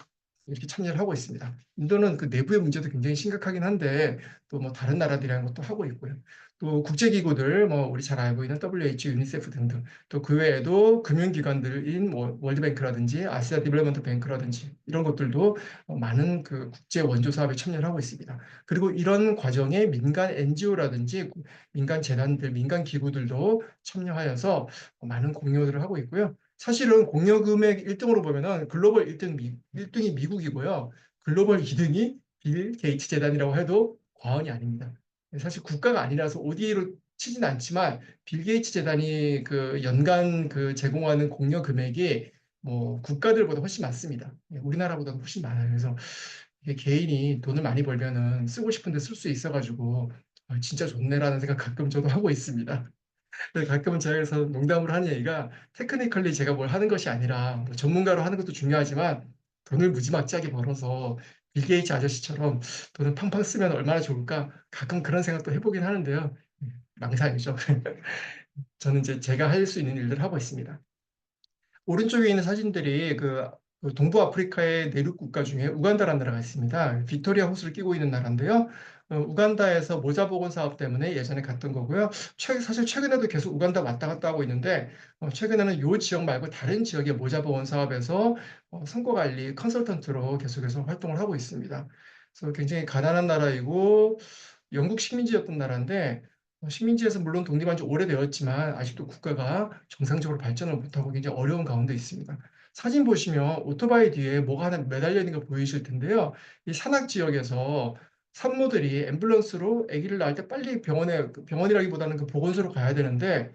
이렇게 참여를 하고 있습니다. 인도는 그 내부의 문제도 굉장히 심각하긴 한데 또 뭐 다른 나라들이랑 것도 하고 있고요. 또 국제기구들 뭐 우리 잘 알고 있는 WHO, 유니세프 등등 또 그 외에도 금융기관들인 뭐 월드뱅크라든지 아시아 디벨롭먼트 뱅크라든지 이런 것들도 많은 그 국제 원조 사업에 참여를 하고 있습니다. 그리고 이런 과정에 민간 NGO라든지 민간 재단들, 민간 기구들도 참여하여서 많은 공여들을 하고 있고요. 사실은 공여 금액 1등으로 보면은 글로벌 1등이 미국이고요. 글로벌 2등이 빌 게이츠 재단이라고 해도 과언이 아닙니다. 사실 국가가 아니라서 ODA로 치진 않지만 빌 게이츠 재단이 그 연간 그 제공하는 공여 금액이 뭐 국가들보다 훨씬 많습니다. 우리나라보다 훨씬 많아요. 그래서 이게 개인이 돈을 많이 벌면은 쓰고 싶은데 쓸 수 있어가지고 진짜 좋네라는 생각 가끔 저도 하고 있습니다. 근데 가끔은 제가 그래서 농담으로 하는 얘기가 테크니컬리 제가 뭘 하는 것이 아니라 뭐 전문가로 하는 것도 중요하지만 돈을 무지막지하게 벌어서 빌 게이츠 아저씨처럼 돈을 팡팡 쓰면 얼마나 좋을까 가끔 그런 생각도 해보긴 하는데요. 망상이죠. 저는 이제 제가 할 수 있는 일들을 하고 있습니다. 오른쪽에 있는 사진들이 그 그 동부 아프리카의 내륙 국가 중에 우간다라는 나라가 있습니다. 빅토리아 호수를 끼고 있는 나라인데요. 우간다에서 모자보건 사업 때문에 예전에 갔던 거고요. 사실 최근에도 계속 우간다 왔다 갔다 하고 있는데 최근에는 이 지역 말고 다른 지역의 모자보건 사업에서 선거관리 컨설턴트로 계속해서 활동을 하고 있습니다. 그래서 굉장히 가난한 나라이고 영국 식민지였던 나라인데 식민지에서 물론 독립한 지 오래되었지만 아직도 국가가 정상적으로 발전을 못하고 굉장히 어려운 가운데 있습니다. 사진 보시면 오토바이 뒤에 뭐가 하나 매달려 있는 거 보이실 텐데요. 이 산악 지역에서 산모들이 앰뷸런스로 아기를 낳을 때 빨리 병원이라기보다는 그 보건소로 가야 되는데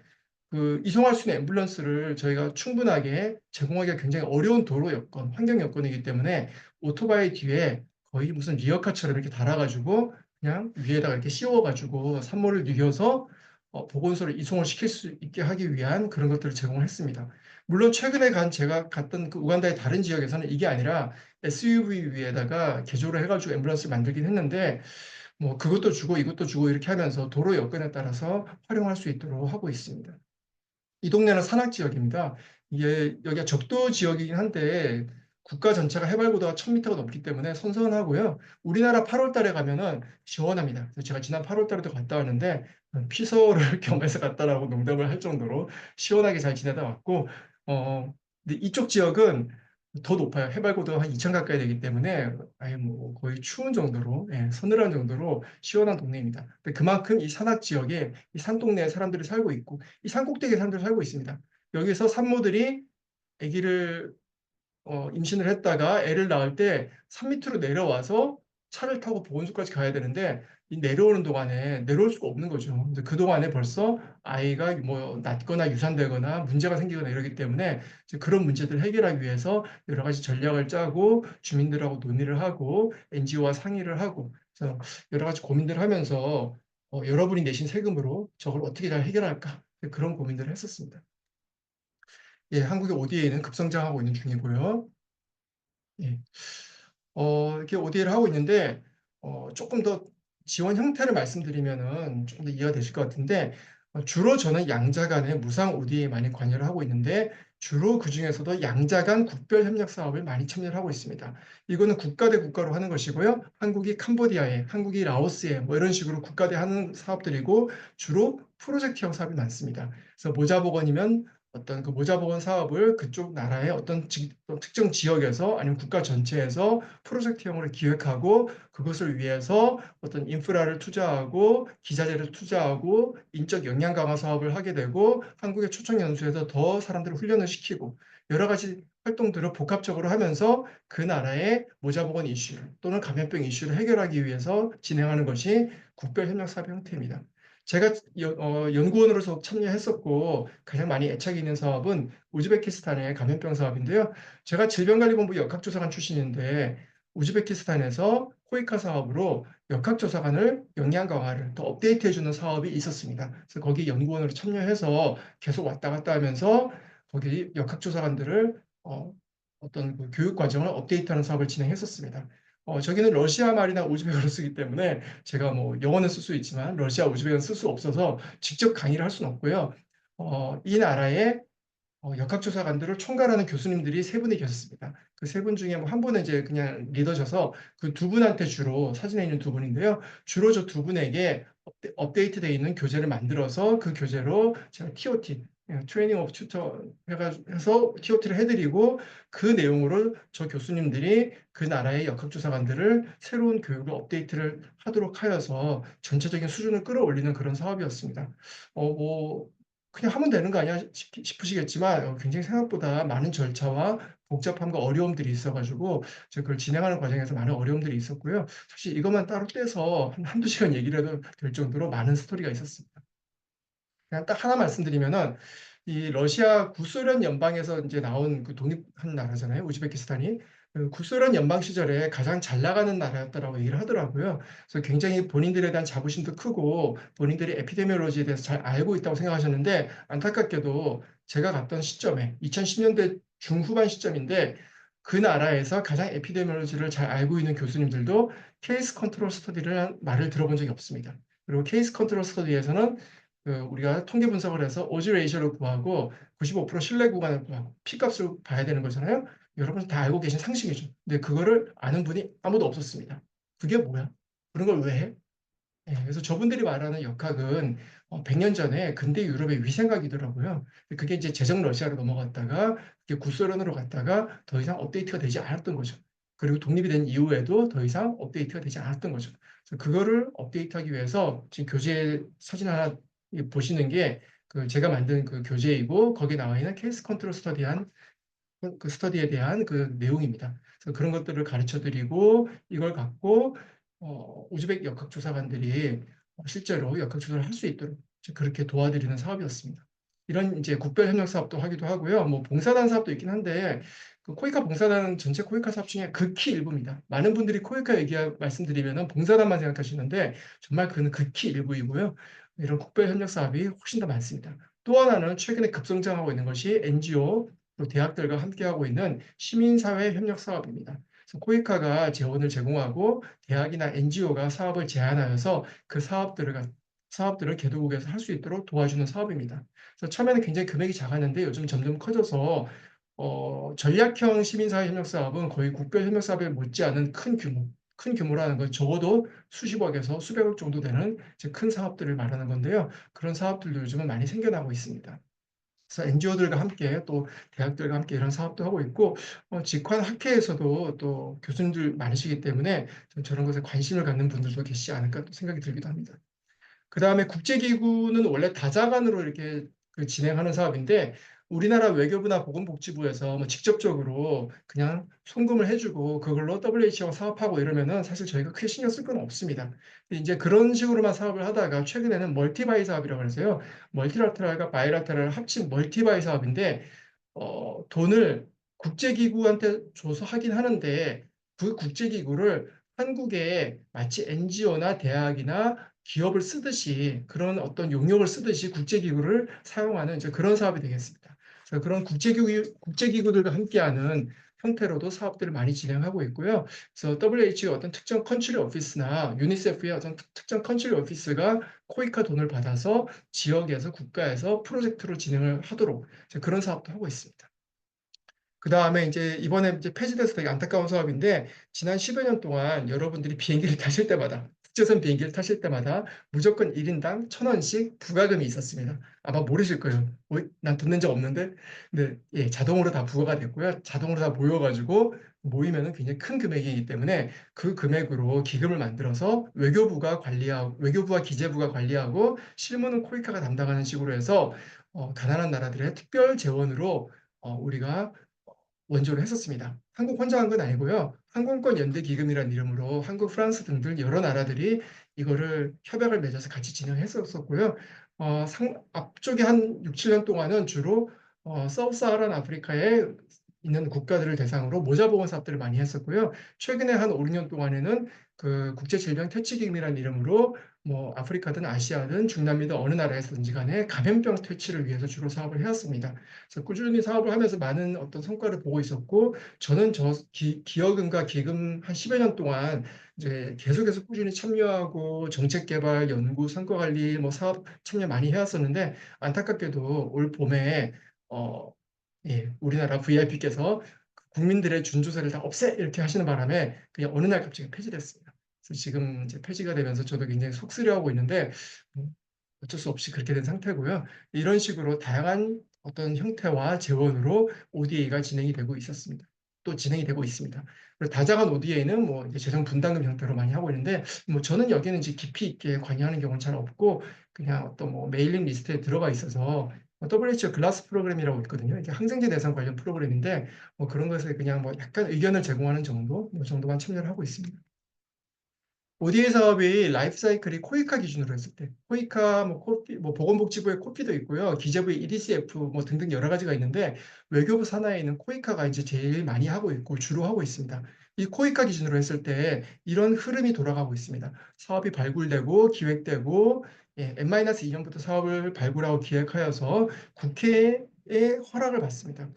그 이송할 수 있는 앰뷸런스를 저희가 충분하게 제공하기가 굉장히 어려운 도로 여건, 환경 여건이기 때문에 오토바이 뒤에 거의 무슨 리어카처럼 이렇게 달아가지고 그냥 위에다가 이렇게 씌워가지고 산모를 누겨서 보건소로 이송을 시킬 수 있게 하기 위한 그런 것들을 제공을 했습니다. 물론 최근에 제가 갔던 그 우간다의 다른 지역에서는 이게 아니라 SUV 위에다가 개조를 해가지고 앰뷸런스를 만들긴 했는데 뭐 그것도 주고 이것도 주고 이렇게 하면서 도로 여건에 따라서 활용할 수 있도록 하고 있습니다. 이 동네는 산악 지역입니다. 이게 여기가 적도 지역이긴 한데 국가 전체가 해발 고도가 1000m가 넘기 때문에 선선하고요. 우리나라 8월 달에 가면은 시원합니다. 그래서 제가 지난 8월 달에도 갔다 왔는데 피서를 겸해서 갔다라고 농담을 할 정도로 시원하게 잘 지내다 왔고 근데 이쪽 지역은 더 높아요. 해발 고도가 한 2000 가까이 되기 때문에 아예 뭐 거의 추운 정도로 서늘한 정도로 시원한 동네입니다. 근데 그만큼 이 산악 지역에 이 산동네에 사람들이 살고 있고 이 산꼭대기에 사람들이 살고 있습니다. 여기서 산모들이 아기를 임신을 했다가 애를 낳을 때 산 밑으로 내려와서 차를 타고 보건소까지 가야 되는데 이 내려오는 동안에 내려올 수가 없는 거죠. 근데 그 동안에 벌써 아이가 뭐 낳거나 유산되거나 문제가 생기거나 이러기 때문에 이제 그런 문제들을 해결하기 위해서 여러 가지 전략을 짜고 주민들하고 논의를 하고 NGO와 상의를 하고 그래서 여러 가지 고민들을 하면서 여러분이 내신 세금으로 저걸 어떻게 잘 해결할까 그런 고민들을 했었습니다. 예, 한국의 ODA는 급성장하고 있는 중이고요. 예. 이렇게 ODA를 하고 있는데, 조금 더 지원 형태를 말씀드리면은 조금 더 이해가 되실 것 같은데, 주로 저는 양자 간의 무상 ODA에 많이 관여를 하고 있는데, 주로 그 중에서도 양자 간 국별 협력 사업을 많이 참여를 하고 있습니다. 이거는 국가 대 국가로 하는 것이고요. 한국이 캄보디아에, 한국이 라오스에 뭐 이런 식으로 국가 대 하는 사업들이고, 주로 프로젝트형 사업이 많습니다. 그래서 모자보건이면 어떤 그 모자보건 사업을 그쪽 나라의 어떤 특정 지역에서 아니면 국가 전체에서 프로젝트형으로 기획하고 그것을 위해서 어떤 인프라를 투자하고 기자재를 투자하고 인적 역량 강화 사업을 하게 되고 한국의 초청 연수에서 더 사람들을 훈련을 시키고 여러 가지 활동들을 복합적으로 하면서 그 나라의 모자보건 이슈 또는 감염병 이슈를 해결하기 위해서 진행하는 것이 국별협력 사업 형태입니다. 제가 연구원으로서 참여했었고 가장 많이 애착이 있는 사업은 우즈베키스탄의 감염병 사업인데요. 제가 질병관리본부 역학조사관 출신인데 우즈베키스탄에서 코이카 사업으로 역학조사관을 역량 강화를 더 업데이트해주는 사업이 있었습니다. 그래서 거기 연구원으로 참여해서 계속 왔다 갔다 하면서 거기 역학조사관들을 어떤 그 교육 과정을 업데이트하는 사업을 진행했었습니다. 저기는 러시아 말이나 우즈베크어를 쓰기 때문에 제가 뭐 영어는 쓸 수 있지만 러시아, 우즈베크는 쓸 수 없어서 직접 강의를 할 수는 없고요. 이 나라의 역학조사관들을 총괄하는 교수님들이 세 분이 계셨습니다. 그 세 분 중에 뭐 한 분은 이제 그냥 리더셔서 그 두 분한테 주로 사진에 있는 두 분인데요. 주로 저 두 분에게 업데이트되어 있는 교재를 만들어서 그 교재로 제가 TOT, 트레이닝 오브 튜터 해서 TOT를 해드리고 그 내용으로 저 교수님들이 그 나라의 역학조사관들을 새로운 교육을 업데이트를 하도록 하여서 전체적인 수준을 끌어올리는 그런 사업이었습니다. 뭐 그냥 하면 되는 거 아니야 싶으시겠지만 굉장히 생각보다 많은 절차와 복잡함과 어려움들이 있어가지고 제가 그걸 진행하는 과정에서 많은 어려움들이 있었고요. 사실 이것만 따로 떼서 한두 시간 얘기를 해도 될 정도로 많은 스토리가 있었습니다. 그냥 딱 하나 말씀드리면은 이 러시아 구소련 연방에서 이제 나온 그 독립한 나라잖아요. 우즈베키스탄이. 그 구소련 연방 시절에 가장 잘 나가는 나라였다라고 얘기를 하더라고요. 그래서 굉장히 본인들에 대한 자부심도 크고 본인들이 에피데미올로지에 대해서 잘 알고 있다고 생각하셨는데 안타깝게도 제가 갔던 시점에 2010년대 중후반 시점인데 그 나라에서 가장 에피데미올로지를 잘 알고 있는 교수님들도 케이스 컨트롤 스터디를 말을 들어본 적이 없습니다. 그리고 케이스 컨트롤 스터디에서는 우리가 통계 분석을 해서 오지 레이셔를 구하고 95% 신뢰 구간을 구하고 P값을 봐야 되는 거잖아요. 여러분 다 알고 계신 상식이죠. 근데 그거를 아는 분이 아무도 없었습니다. 그게 뭐야? 그런 걸 왜 해? 예, 그래서 저분들이 말하는 역학은 100년 전에 근대 유럽의 위생학이더라고요. 그게 이제 제정 러시아로 넘어갔다가 그게 구소련으로 갔다가 더 이상 업데이트가 되지 않았던 거죠. 그리고 독립이 된 이후에도 더 이상 업데이트가 되지 않았던 거죠. 그래서 그거를 업데이트하기 위해서 지금 교재 사진 하나 보시는 게 그 제가 만든 그 교재이고 거기에 나와 있는 케이스 컨트롤 스터디한 그 스터디에 대한 그 내용입니다. 그래서 그런 것들을 가르쳐 드리고 이걸 갖고 우즈벡 역학조사관들이 실제로 역학조사를 할 수 있도록 그렇게 도와드리는 사업이었습니다. 이런 이제 국별 협력 사업도 하기도 하고요. 뭐 봉사단 사업도 있긴 한데 그 코이카 봉사단은 전체 코이카 사업 중에 극히 일부입니다. 많은 분들이 코이카 얘기 말씀드리면은 봉사단만 생각하시는데 정말 그는 극히 일부이고요. 이런 국별 협력 사업이 훨씬 더 많습니다. 또 하나는 최근에 급성장하고 있는 것이 NGO 또 대학들과 함께하고 있는 시민사회 협력 사업입니다. 그래서 코이카가 재원을 제공하고 대학이나 NGO가 사업을 제안하여서 그 사업들을 개도국에서 할 수 있도록 도와주는 사업입니다. 그래서 처음에는 굉장히 금액이 작았는데 요즘 점점 커져서 전략형 시민사회 협력 사업은 거의 국별 협력 사업에 못지않은 큰 규모라는 건 적어도 수십억에서 수백억 정도 되는 이제 큰 사업들을 말하는 건데요. 그런 사업들도 요즘은 많이 생겨나고 있습니다. 그래서 NGO들과 함께 또 대학들과 함께 이런 사업도 하고 있고 직관 학회에서도 또 교수님들 많으시기 때문에 저런 것에 관심을 갖는 분들도 계시지 않을까 또 생각이 들기도 합니다. 그다음에 국제기구는 원래 다자간으로 이렇게 진행하는 사업인데 우리나라 외교부나 보건복지부에서 뭐 직접적으로 그냥 송금을 해주고 그걸로 WHO와 사업하고 이러면은 사실 저희가 크게 신경 쓸 건 없습니다. 근데 이제 그런 식으로만 사업을 하다가 최근에는 멀티바이 사업이라고 해서요. 멀티라테랄과 바이라테랄을 합친 멀티바이 사업인데 돈을 국제기구한테 줘서 하긴 하는데 그 국제기구를 한국에 마치 NGO나 대학이나 기업을 쓰듯이 그런 어떤 용역을 쓰듯이 국제기구를 사용하는 이제 그런 사업이 되겠습니다. 그래서 그런 국제기구들과 함께하는 형태로도 사업들을 많이 진행하고 있고요. 그래서 WHO 어떤 특정 컨트리 오피스나 유니세프의 어떤 특정 컨트리 오피스가 코이카 돈을 받아서 지역에서 국가에서 프로젝트로 진행을 하도록 그런 사업도 하고 있습니다. 그 다음에 이제 이번에 이제 폐지돼서 되게 안타까운 사업인데 지난 10여 년 동안 여러분들이 비행기를 타실 때마다 국제선 비행기를 타실 때마다 무조건 1인당 1,000원씩 부과금이 있었습니다. 아마 모르실 거예요. 난 돈 낸 적 없는데. 근데 예, 자동으로 다 부과가 됐고요. 자동으로 다 모여가지고 모이면은 굉장히 큰 금액이기 때문에 그 금액으로 기금을 만들어서 외교부와 기재부가 관리하고 실무는 코이카가 담당하는 식으로 해서 가난한 나라들의 특별 재원으로 우리가 원조를 했었습니다. 한국 혼자 한 건 아니고요. 항공권 연대 기금이라는 이름으로 한국, 프랑스 등등 여러 나라들이 이거를 협약을 맺어서 같이 진행했었고요. 앞쪽에 한 6, 7년 동안은 주로 서브사하란 아프리카에 있는 국가들을 대상으로 모자보건 사업들을 많이 했었고요. 최근에 한 5, 6년 동안에는 그 국제질병퇴치기금이라는 이름으로 뭐 아프리카든 아시아든 중남미든 어느 나라에서든지 간에 감염병 퇴치를 위해서 주로 사업을 해왔습니다. 그래서 꾸준히 사업을 하면서 많은 어떤 성과를 보고 있었고 저는 기여금과 기금 한 10여 년 동안 이제 계속해서 꾸준히 참여하고 정책 개발, 연구, 성과 관리, 뭐 사업 참여 많이 해왔었는데 안타깝게도 올 봄에 어, 예, 우리나라 VIP께서 국민들의 준조세를 다 없애 이렇게 하시는 바람에 그냥 어느 날 갑자기 폐지됐습니다. 그래서 지금 이제 폐지가 되면서 저도 굉장히 속쓰려하고 있는데 어쩔 수 없이 그렇게 된 상태고요. 이런 식으로 다양한 어떤 형태와 재원으로 ODA가 진행이 되고 있었습니다. 또 진행이 되고 있습니다. 그리고 다자간 ODA는 뭐 이제 재정 분담금 형태로 많이 하고 있는데 뭐 저는 여기는 이제 깊이 있게 관여하는 경우는 잘 없고 그냥 어떤 뭐 메일링 리스트에 들어가 있어서 WHO 글라스 프로그램이라고 있거든요. 이게 항생제 대상 관련 프로그램인데 뭐 그런 것에 그냥 뭐 약간 의견을 제공하는 정도, 뭐 정도만 참여를 하고 있습니다. ODA 사업이 라이프 사이클이 코이카 기준으로 했을 때, 코이카, 뭐 코피, 뭐 보건복지부의 코피도 있고요, 기재부의 EDCF 뭐 등등 여러 가지가 있는데 외교부 산하에 있는 코이카가 이제 제일 많이 하고 있고 주로 하고 있습니다. 이 코이카 기준으로 했을 때 이런 흐름이 돌아가고 있습니다. 사업이 발굴되고 기획되고 예, N-2년부터 사업을 발굴하고 기획하여서 국회의 허락을 받습니다.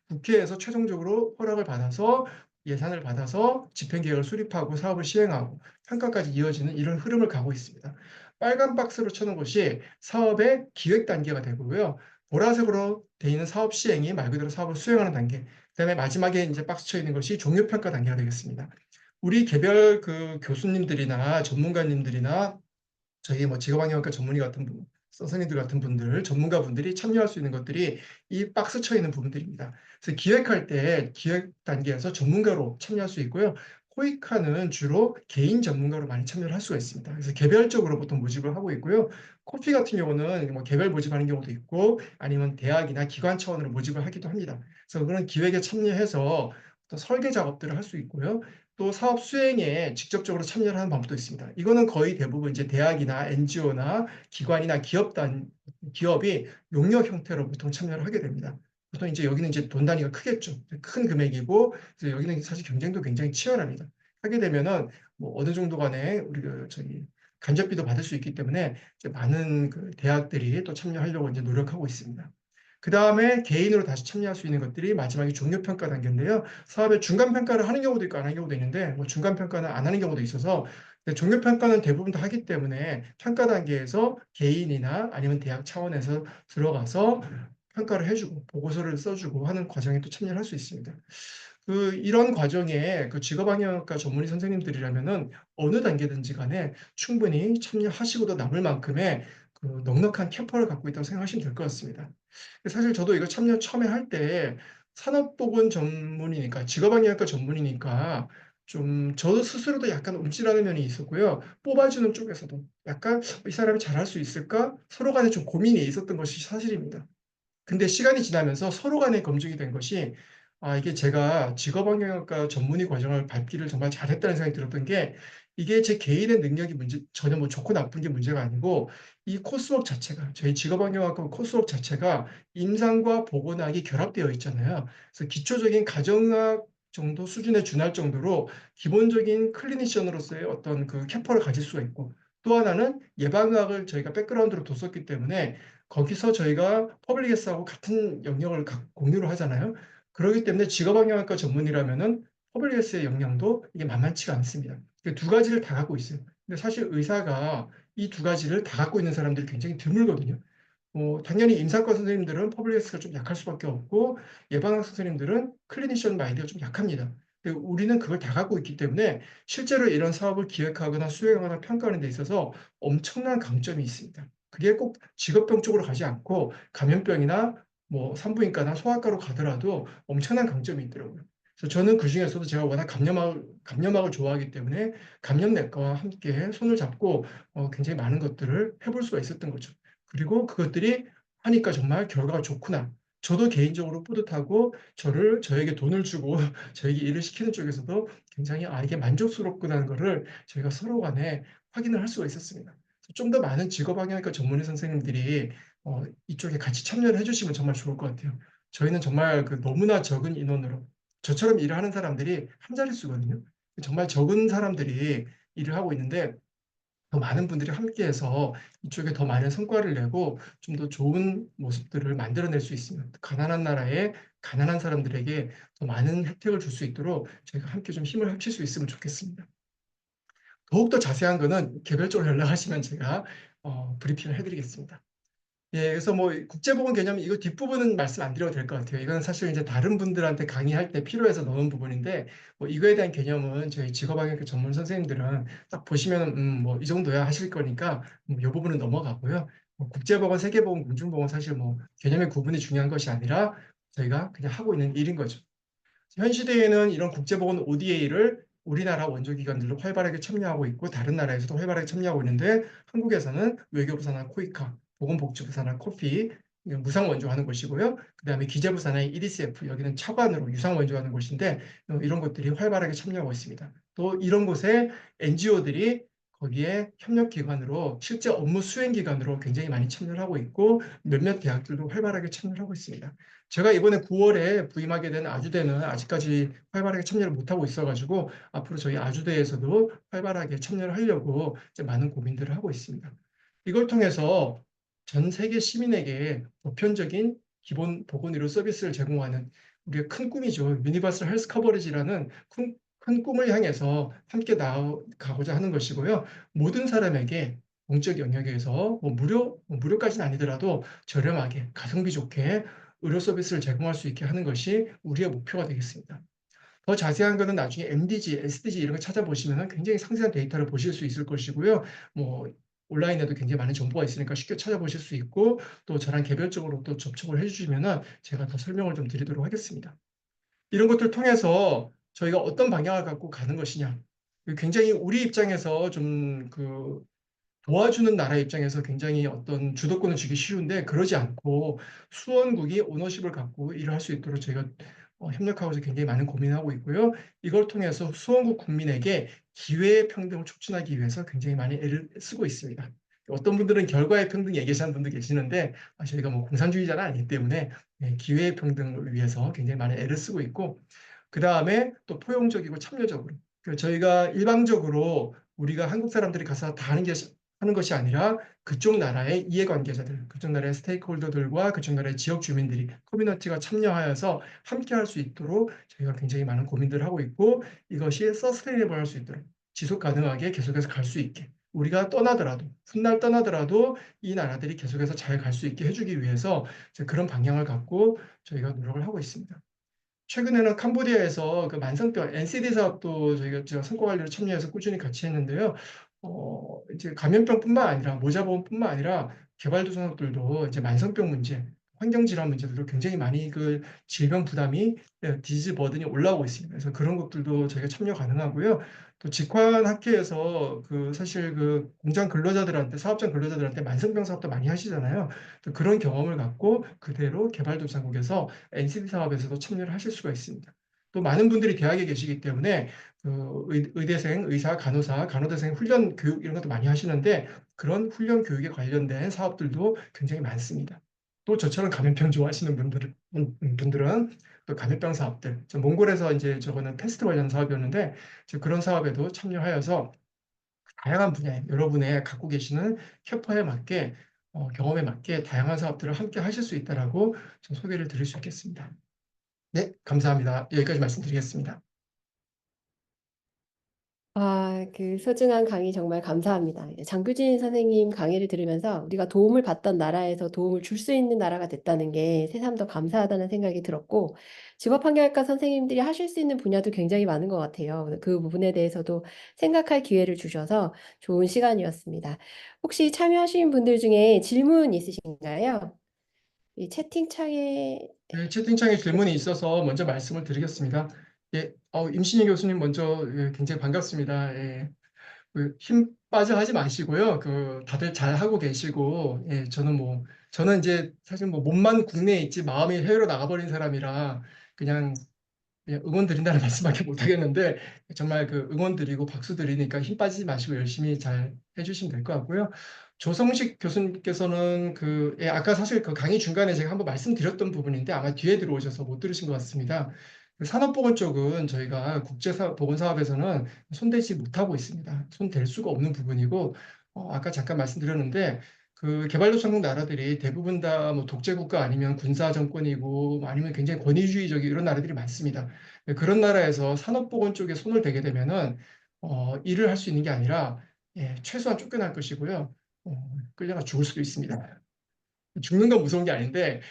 국회에서 최종적으로 허락을 받아서 예산을 받아서 집행계획을 수립하고 사업을 시행하고 평가까지 이어지는 이런 흐름을 가고 있습니다. 빨간 박스로 쳐놓은 것이 사업의 기획 단계가 되고요. 보라색으로 되어 있는 사업 시행이 말 그대로 사업을 수행하는 단계. 그다음에 마지막에 이제 박스 쳐 있는 것이 종료 평가 단계가 되겠습니다. 우리 개별 그 교수님들이나 전문가님들이나 저희 뭐 직업환경학과 전문의 같은 분, 선생님들 같은 분들, 전문가분들이 참여할 수 있는 것들이 이 박스 쳐 있는 부분들입니다. 그래서 기획할 때 기획 단계에서 전문가로 참여할 수 있고요. 코이카는 주로 개인 전문가로 많이 참여를 할 수가 있습니다. 그래서 개별적으로 보통 모집을 하고 있고요. 코피 같은 경우는 뭐 개별 모집하는 경우도 있고 아니면 대학이나 기관 차원으로 모집을 하기도 합니다. 그래서 그런 기획에 참여해서 또 설계 작업들을 할 수 있고요. 또 사업 수행에 직접적으로 참여를 하는 방법도 있습니다. 이거는 거의 대부분 이제 대학이나 NGO나 기관이나 기업이 용역 형태로 보통 참여를 하게 됩니다. 보통 이제 여기는 이제 돈 단위가 크겠죠. 큰 금액이고, 그래서 여기는 사실 경쟁도 굉장히 치열합니다. 하게 되면은 뭐 어느 정도 간에 우리가 저기 간접비도 받을 수 있기 때문에 이제 많은 그 대학들이 또 참여하려고 이제 노력하고 있습니다. 그 다음에 개인으로 다시 참여할 수 있는 것들이 마지막에 종료평가 단계인데요. 사업의 중간평가를 하는 경우도 있고 안 하는 경우도 있는데 뭐 중간평가는 안 하는 경우도 있어서 종료평가는 대부분 다 하기 때문에 평가 단계에서 개인이나 아니면 대학 차원에서 들어가서 평가를 해주고 보고서를 써주고 하는 과정에 또 참여를 할 수 있습니다. 이런 과정에 그 직업방향학과 전문의 선생님들이라면은 어느 단계든지 간에 충분히 참여하시고도 남을 만큼의 그 넉넉한 캐파를 갖고 있다고 생각하시면 될 것 같습니다. 사실 저도 이거 참여 처음에 할 때 산업보건 전문이니까 직업방향학과 전문이니까 좀 저 스스로도 약간 움찔하는 면이 있었고요. 뽑아주는 쪽에서도 약간 이 사람이 잘할 수 있을까? 서로 간에 좀 고민이 있었던 것이 사실입니다. 근데 시간이 지나면서 서로 간에 검증이 된 것이 이게 제가 직업환경학과 전문의 과정을 밟기를 정말 잘했다는 생각이 들었던 게 이게 제 개인의 능력이 전혀 뭐 좋고 나쁜 게 문제가 아니고 이 코스웍 자체가 저희 직업환경학과 코스웍 자체가 임상과 보건학이 결합되어 있잖아요. 그래서 기초적인 가정학 정도 수준에 준할 정도로 기본적인 클리니션으로서의 어떤 그 캐퍼를 가질 수가 있고 또 하나는 예방학을 저희가 백그라운드로 뒀었기 때문에 거기서 저희가 퍼블릭 헬스하고 같은 영역을 공유를 하잖아요. 그렇기 때문에 직업방향학과 전문이라면은 퍼블릭 헬스의 역량도 이게 만만치가 않습니다. 두 가지를 다 갖고 있어요. 근데 사실 의사가 이 두 가지를 다 갖고 있는 사람들이 굉장히 드물거든요. 당연히 임상과 선생님들은 퍼블릭 헬스가 좀 약할 수밖에 없고 예방학 선생님들은 클리니션 마인드가 좀 약합니다. 근데 우리는 그걸 다 갖고 있기 때문에 실제로 이런 사업을 기획하거나 수행하거나 평가하는 데 있어서 엄청난 강점이 있습니다. 그게 꼭 직업병 쪽으로 가지 않고 감염병이나 뭐 산부인과나 소아과로 가더라도 엄청난 강점이 있더라고요. 그래서 저는 그중에서도 제가 워낙 감염학을 좋아하기 때문에 감염내과와 함께 손을 잡고 굉장히 많은 것들을 해볼 수가 있었던 거죠. 그리고 그것들이 하니까 정말 결과가 좋구나. 저도 개인적으로 뿌듯하고 저에게 돈을 주고 저에게 일을 시키는 쪽에서도 굉장히 이게 만족스럽구나는 거를 저희가 서로 간에 확인을 할 수가 있었습니다. 좀 더 많은 직업학영학과 전문의 선생님들이 이쪽에 같이 참여를 해주시면 정말 좋을 것 같아요. 저희는 정말 그 너무나 적은 인원으로 저처럼 일을 하는 사람들이 한 자릿수거든요. 정말 적은 사람들이 일을 하고 있는데 더 많은 분들이 함께해서 이쪽에 더 많은 성과를 내고 좀 더 좋은 모습들을 만들어낼 수 있으면 가난한 나라의 가난한 사람들에게 더 많은 혜택을 줄 수 있도록 저희가 함께 좀 힘을 합칠 수 있으면 좋겠습니다. 더욱더 자세한 거는 개별적으로 연락하시면 제가 브리핑을 해드리겠습니다. 예, 그래서 뭐 국제보건 개념 이거 뒷부분은 말씀 안 드려도 될 것 같아요. 이건 사실 이제 다른 분들한테 강의할 때 필요해서 넣은 부분인데 뭐 이거에 대한 개념은 저희 직업학교 전문 선생님들은 딱 보시면 뭐 이 정도야 하실 거니까 이 부분은 넘어가고요. 뭐 국제보건, 세계보건, 공중보건 사실 뭐 개념의 구분이 중요한 것이 아니라 저희가 그냥 하고 있는 일인 거죠. 현 시대에는 이런 국제보건 ODA를 우리나라 원조기관들도 활발하게 참여하고 있고 다른 나라에서도 활발하게 참여하고 있는데 한국에서는 외교부 산하 코이카, 보건복지부 산하 코피, 무상 원조하는 곳이고요. 그다음에 기재부 산하의 EDCF, 여기는 차관으로 유상 원조하는 곳인데 이런 것들이 활발하게 참여하고 있습니다. 또 이런 곳에 NGO들이 거기에 협력기관으로 실제 업무 수행기관으로 굉장히 많이 참여를 하고 있고 몇몇 대학들도 활발하게 참여를 하고 있습니다. 제가 이번에 9월에 부임하게 된 아주대는 아직까지 활발하게 참여를 못하고 있어가지고 앞으로 저희 아주대에서도 활발하게 참여를 하려고 이제 많은 고민들을 하고 있습니다. 이걸 통해서 전 세계 시민에게 보편적인 기본 보건의료 서비스를 제공하는 우리의 큰 꿈이죠. 유니버설 헬스 커버리지라는 큰 꿈을 향해서 함께 나아가고자 하는 것이고요. 모든 사람에게 공적 영역에서 무료까지는 아니더라도 저렴하게 가성비 좋게 의료 서비스를 제공할 수 있게 하는 것이 우리의 목표가 되겠습니다. 더 자세한 거는 나중에 MDG, SDG 이런 거 찾아보시면 굉장히 상세한 데이터를 보실 수 있을 것이고요. 뭐 온라인에도 굉장히 많은 정보가 있으니까 쉽게 찾아보실 수 있고 또 저랑 개별적으로 또 접촉을 해주시면은 제가 더 설명을 좀 드리도록 하겠습니다. 이런 것들 통해서 저희가 어떤 방향을 갖고 가는 것이냐. 굉장히 우리 입장에서 좀그 도와주는 나라 입장에서 굉장히 어떤 주도권을 주기 쉬운데 그러지 않고 수원국이 오너십을 갖고 일을 할 수 있도록 저희가 협력하고서 굉장히 많은 고민을 하고 있고요. 이걸 통해서 수원국 국민에게 기회의 평등을 촉진하기 위해서 굉장히 많이 애를 쓰고 있습니다. 어떤 분들은 결과의 평등 얘기하시는 분도 계시는데 저희가 뭐 공산주의자는 아니기 때문에 기회의 평등을 위해서 굉장히 많은 애를 쓰고 있고 그 다음에 또 포용적이고 참여적으로 저희가 일방적으로 우리가 한국 사람들이 가서 다 하는 것이 아니라 그쪽 나라의 이해관계자들, 그쪽 나라의 스테이크홀더들과 그쪽 나라의 지역 주민들이 커뮤니티가 참여하여서 함께 할 수 있도록 저희가 굉장히 많은 고민들을 하고 있고 이것이 서스테이너블 할 수 있도록 지속 가능하게 계속해서 갈 수 있게 우리가 떠나더라도 훗날 떠나더라도 이 나라들이 계속해서 잘 갈 수 있게 해주기 위해서 그런 방향을 갖고 저희가 노력을 하고 있습니다. 최근에는 캄보디아에서 그 만성병 NCD 사업도 저희가 제가 성과 관리로 참여해서 꾸준히 같이 했는데요. 이제 감염병뿐만 아니라 모자보험뿐만 아니라 개발도상국들도 이제 만성병 문제, 환경질환 문제들도 굉장히 많이 그 질병 부담이 디지즈 버든이 올라오고 있습니다. 그래서 그런 것들도 저희가 참여 가능하고요. 또 직관학회에서 그 사실 그 공장 근로자들한테 사업장 근로자들한테 만성병 사업도 많이 하시잖아요. 또 그런 경험을 갖고 그대로 개발도상국에서 NCD 사업에서도 참여를 하실 수가 있습니다. 또 많은 분들이 대학에 계시기 때문에 그 의대생, 의사, 간호사, 간호대생 훈련 교육 이런 것도 많이 하시는데 그런 훈련 교육에 관련된 사업들도 굉장히 많습니다. 또 저처럼 감염병 좋아하시는 분들은 또 감염병 사업들, 몽골에서 이제 저거는 패스트 관련 사업이었는데 그런 사업에도 참여하여서 다양한 분야에 여러분의 갖고 계시는 캐파에 맞게 경험에 맞게 다양한 사업들을 함께 하실 수 있다라고 좀 소개를 드릴 수 있겠습니다. 네, 감사합니다. 여기까지 말씀드리겠습니다. 그 소중한 강의 정말 감사합니다. 장규진 선생님 강의를 들으면서 우리가 도움을 받던 나라에서 도움을 줄 수 있는 나라가 됐다는 게 새삼 더 감사하다는 생각이 들었고, 직업환경학과 선생님들이 하실 수 있는 분야도 굉장히 많은 것 같아요. 그 부분에 대해서도 생각할 기회를 주셔서 좋은 시간이었습니다. 혹시 참여하신 분들 중에 질문 있으신가요? 이 채팅창에 네, 채팅창에 질문이 있어서 먼저 말씀을 드리겠습니다. 예, 임신희 교수님 먼저 굉장히 반갑습니다. 예, 힘 빠져 하지 마시고요. 다들 잘 하고 계시고, 예, 저는 이제 사실 뭐 몸만 국내에 있지 마음이 해외로 나가버린 사람이라 그냥 응원 드린다는 말씀밖에 못 하겠는데 정말 응원 드리고 박수 드리니까 힘 빠지지 마시고 열심히 잘 해주시면 될 것 같고요. 조성식 교수님께서는 아까 사실 그 강의 중간에 제가 한번 말씀드렸던 부분인데 아마 뒤에 들어오셔서 못 들으신 것 같습니다. 산업보건 쪽은 저희가 국제보건사업에서는 손대지 못하고 있습니다. 손댈 수가 없는 부분이고 아까 잠깐 말씀드렸는데 개발도상국 나라들이 대부분 다 뭐 독재국가 아니면 군사 정권이고 아니면 굉장히 권위주의적인 이런 나라들이 많습니다. 그런 나라에서 산업보건 쪽에 손을 대게 되면은 일을 할 수 있는 게 아니라 최소한 쫓겨날 것이고요. 끌려가 죽을 수도 있습니다. 죽는 건 무서운 게 아닌데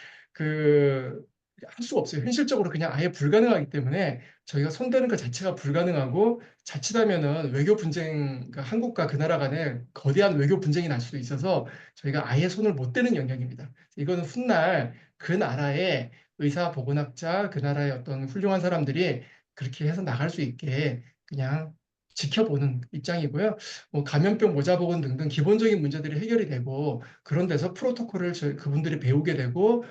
할 수가 없어요. 현실적으로 그냥 아예 불가능하기 때문에 저희가 손대는 것 자체가 불가능하고 자칫하면은 외교 분쟁, 그러니까 한국과 그 나라 간에 거대한 외교 분쟁이 날 수도 있어서 저희가 아예 손을 못 대는 영역입니다. 이거는 훗날 그 나라의 의사, 보건학자, 그 나라의 어떤 훌륭한 사람들이 그렇게 해서 나갈 수 있게 그냥 지켜보는 입장이고요. 뭐 감염병, 모자보건 등등 기본적인 문제들이 해결이 되고 그런 데서 프로토콜을 그분들이 배우게 되고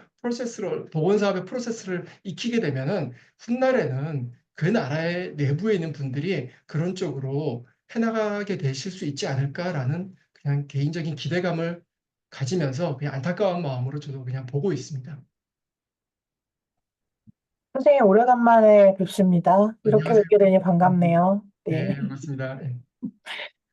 보건사업의 프로세스를 익히게 되면은 훗날에는 그 나라의 내부에 있는 분들이 그런 쪽으로 해나가게 되실 수 있지 않을까라는 그냥 개인적인 기대감을 가지면서 그냥 안타까운 마음으로 저도 그냥 보고 있습니다. 선생님, 오래간만에 뵙습니다. 이렇게 안녕하세요. 뵙게 되니 반갑네요. 네. 네, 반갑습니다. 네.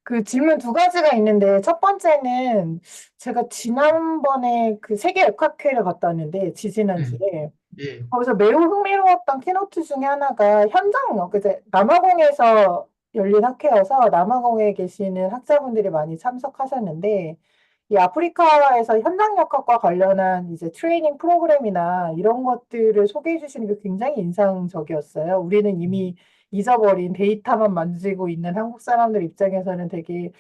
그 질문 두 가지가 있는데, 첫 번째는 제가 지난번에 그 세계 역학회를 갔다 왔는데, 네. 지지난주에. 예. 거기서 매우 흥미로웠던 키노트 중에 하나가 현장, 그제 남아공에서 열린 학회여서 남아공에 계시는 학자분들이 많이 참석하셨는데, 이 아프리카에서 현장역학과 관련한 이제 트레이닝 프로그램이나 이런 것들을 소개해 주시는 게 굉장히 인상적이었어요. 우리는 이미 잊어버린 데이터만 만지고 있는 한국 사람들 입장에서는 되게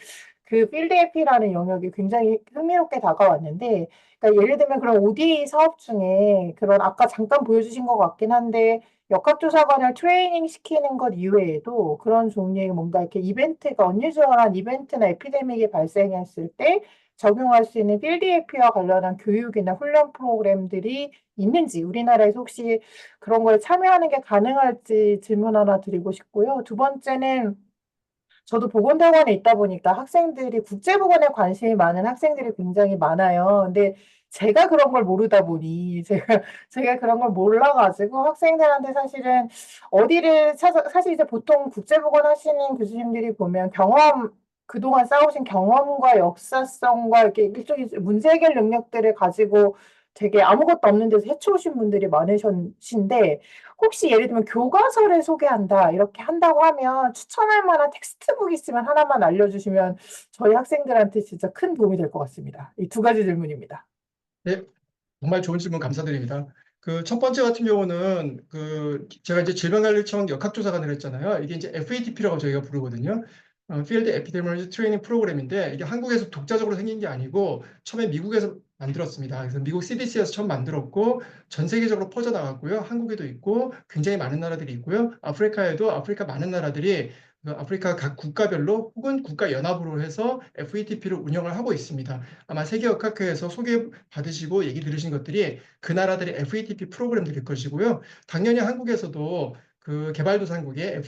그 필드 에피라는 영역이 굉장히 흥미롭게 다가왔는데, 그러니까 예를 들면 그런 ODA 사업 중에 그런 아까 잠깐 보여주신 것 같긴 한데, 역학조사관을 트레이닝 시키는 것 이외에도 그런 종류의 뭔가 이렇게 이벤트가 언유저한 이벤트나 에피데믹이 발생했을 때 적용할 수 있는 필드 에피와 관련한 교육이나 훈련 프로그램들이 있는지, 우리나라에서 혹시 그런 거에 참여하는 게 가능할지 질문 하나 드리고 싶고요. 두 번째는 저도 보건대학원에 있다 보니까 학생들이 국제보건에 관심이 많은 학생들이 굉장히 많아요. 근데 제가 그런 걸 모르다 보니 제가 그런 걸 몰라가지고 학생들한테 사실은 어디를 찾아 사실 이제 보통 국제보건 하시는 교수님들이 보면 경험 그동안 쌓으신 경험과 역사성과 이렇게 일종의 문제 해결 능력들을 가지고 되게 아무것도 없는 데서 해치우신 분들이 많으신데 혹시 예를 들면 교과서를 소개한다 이렇게 한다고 하면 추천할 만한 텍스트북 있으면 하나만 알려주시면 저희 학생들한테 진짜 큰 도움이 될 것 같습니다. 이 두 가지 질문입니다. 네, 정말 좋은 질문 감사드립니다. 그 첫 번째 같은 경우는 그 제가 이제 질병관리청 역학조사관을 했잖아요. 이게 이제 FATP라고 저희가 부르거든요. Field Epidemiology Training 프로그램인데 이게 한국에서 독자적으로 생긴 게 아니고 처음에 미국에서 만들었습니다. 그래서 미국 CDC에서 처음 만들었고 전 세계적으로 퍼져나갔고요. 한국에도 있고 굉장히 많은 나라들이 있고요. 아프리카에도 아프리카 많은 나라들이 그 아프리카 각 국가별로 혹은 국가연합으로 해서 FATP를 운영을 하고 있습니다. 아마 세계역학회에서 소개받으시고 얘기 들으신 것들이 그 나라들의 FATP 프로그램들일 것이고요. 당연히 한국에서도 그 개발도상국의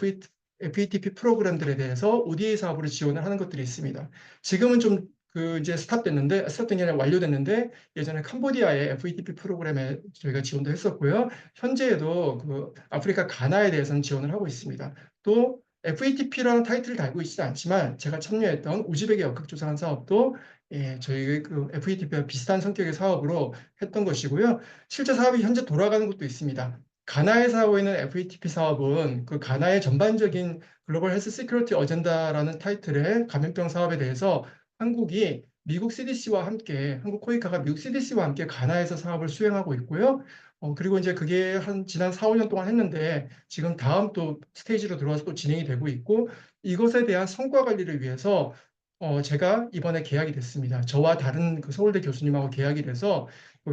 FATP 프로그램들에 대해서 ODA 사업으로 지원을 하는 것들이 있습니다. 지금은 좀 그 이제 스탑된 게 아니라 완료됐는데 예전에 캄보디아의 FATP 프로그램에 저희가 지원도 했었고요. 현재에도 그 아프리카 가나에 대해서는 지원을 하고 있습니다. 또 FATP라는 타이틀을 달고 있지는 않지만 제가 참여했던 우즈벡의 역학조사한 사업도 저희 그 FATP와 비슷한 성격의 사업으로 했던 것이고요. 실제 사업이 현재 돌아가는 것도 있습니다. 가나에서 하고 있는 FATP 사업은 그 가나의 전반적인 글로벌 헬스 시큐리티 어젠다라는 타이틀의 감염병 사업에 대해서 한국이 미국 CDC와 함께, 한국 코이카가 미국 CDC와 함께 가나에서 사업을 수행하고 있고요. 그리고 이제 그게 한 지난 4, 5년 동안 했는데 지금 다음 또 스테이지로 들어와서 또 진행이 되고 있고 이것에 대한 성과 관리를 위해서 제가 이번에 계약이 됐습니다. 저와 다른 그 서울대 교수님하고 계약이 돼서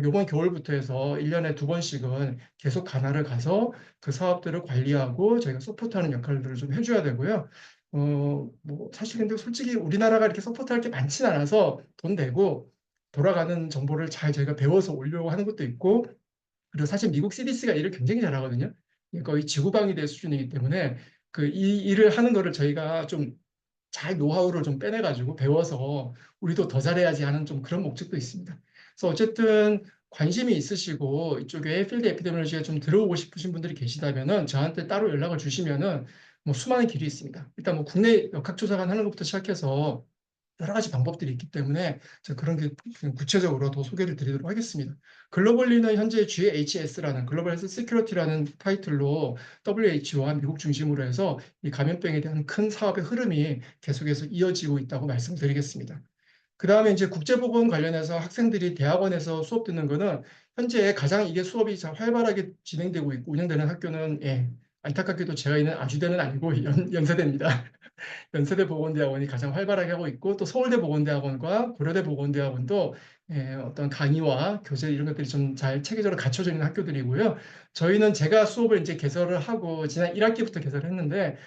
이번 겨울부터 해서 1년에 두 번씩은 계속 가나를 가서 그 사업들을 관리하고 저희가 서포트하는 역할들을 좀 해줘야 되고요. 뭐 사실 근데 솔직히 우리나라가 이렇게 서포트할 게 많지는 않아서 돈 내고 돌아가는 정보를 잘 저희가 배워서 올려고 하는 것도 있고 그리고 사실 미국 CDC가 일을 굉장히 잘하거든요. 거의 지구방위 될 수준이기 때문에 그 이 일을 하는 거를 저희가 좀 잘 노하우를 좀 빼내가지고 배워서 우리도 더 잘해야지 하는 좀 그런 목적도 있습니다. 그래서 어쨌든 관심이 있으시고 이쪽에 필드 에피데미올로지에 좀 들어오고 싶으신 분들이 계시다면은 저한테 따로 연락을 주시면은 뭐 수많은 길이 있습니다. 일단 뭐 국내 역학조사관 하는 것부터 시작해서 여러 가지 방법들이 있기 때문에 제가 그런 게 구체적으로 더 소개를 드리도록 하겠습니다. 글로벌리는 현재 GHS라는 글로벌 헬스 시큐리티라는 타이틀로 WHO와 미국 중심으로 해서 이 감염병에 대한 큰 사업의 흐름이 계속해서 이어지고 있다고 말씀드리겠습니다. 그 다음에 이제 국제보건 관련해서 학생들이 대학원에서 수업 듣는 거는 현재 가장 이게 수업이 잘 활발하게 진행되고 있고 운영되는 학교는 안타깝게도 제가 있는 아주대는 아니고 연세대입니다. 연세대 보건대학원이 가장 활발하게 하고 있고 또 서울대 보건대학원과 고려대 보건대학원도 어떤 강의와 교재 이런 것들이 좀 잘 체계적으로 갖춰져 있는 학교들이고요. 저희는 제가 수업을 이제 개설을 하고 지난 1학기부터 개설을 했는데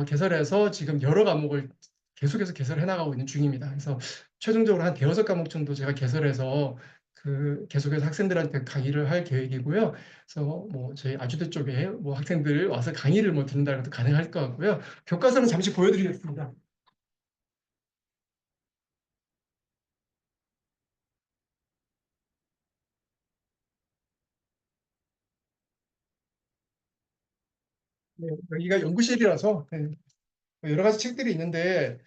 개설해서 지금 여러 과목을 계속해서 개설해 나가고 있는 중입니다. 그래서 최종적으로 한 대여섯 과목 정도 제가 개설해서 그 계속해서 학생들한테 강의를 할 계획이고요. 그래서 뭐 저희 아주대 쪽에 뭐 학생들 와서 강의를 뭐 듣는다는 것도 가능할 것 같고요. 교과서는 잠시 보여드리겠습니다. 네, 여기가 연구실이라서 여러 가지 책들이 있는데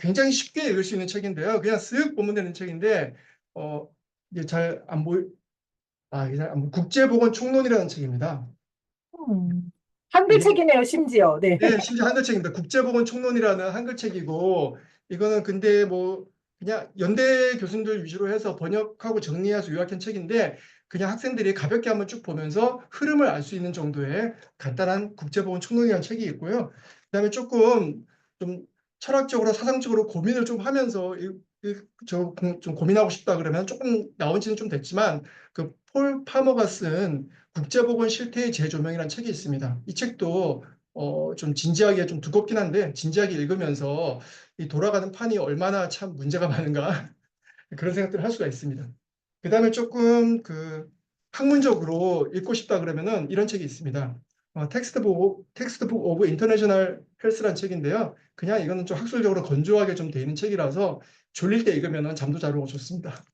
굉장히 쉽게 읽을 수 있는 책인데요. 그냥 쓱 보면 되는 책인데 어, 이게 잘 안 보이 이게 잘안 국제보건 총론이라는 책입니다. 음. 이게 한글책이네요, 심지어. 네. 네, 심지어 한글책입니다. 국제보건 총론이라는 한글책이고, 이거는 근데 뭐, 그냥 연대 교수님들 위주로 해서 번역하고 정리해서 요약한 책인데, 그냥 학생들이 가볍게 한번 쭉 보면서 흐름을 알 수 있는 정도의 간단한 국제보건 총론이라는 책이 있고요. 그다음에 조금 좀 철학적으로 사상적으로 고민을 좀 하면서 좀 고민하고 싶다 그러면 조금 나온 지는 좀 됐지만, 그 폴 파머가 쓴 국제보건 실태의 재조명이라는 책이 있습니다. 이 책도 좀 진지하게 좀 두껍긴 한데 진지하게 읽으면서 이 돌아가는 판이 얼마나 참 문제가 많은가 그런 생각들을 할 수가 있습니다. 그다음에 조금 그 학문적으로 읽고 싶다 그러면은 이런 책이 있습니다. 텍스트북 오브 인터내셔널 헬스라는 책인데요. 그냥 이거는 좀 학술적으로 건조하게 좀 돼 있는 책이라서 졸릴 때 읽으면은 잠도 잘 오고 좋습니다.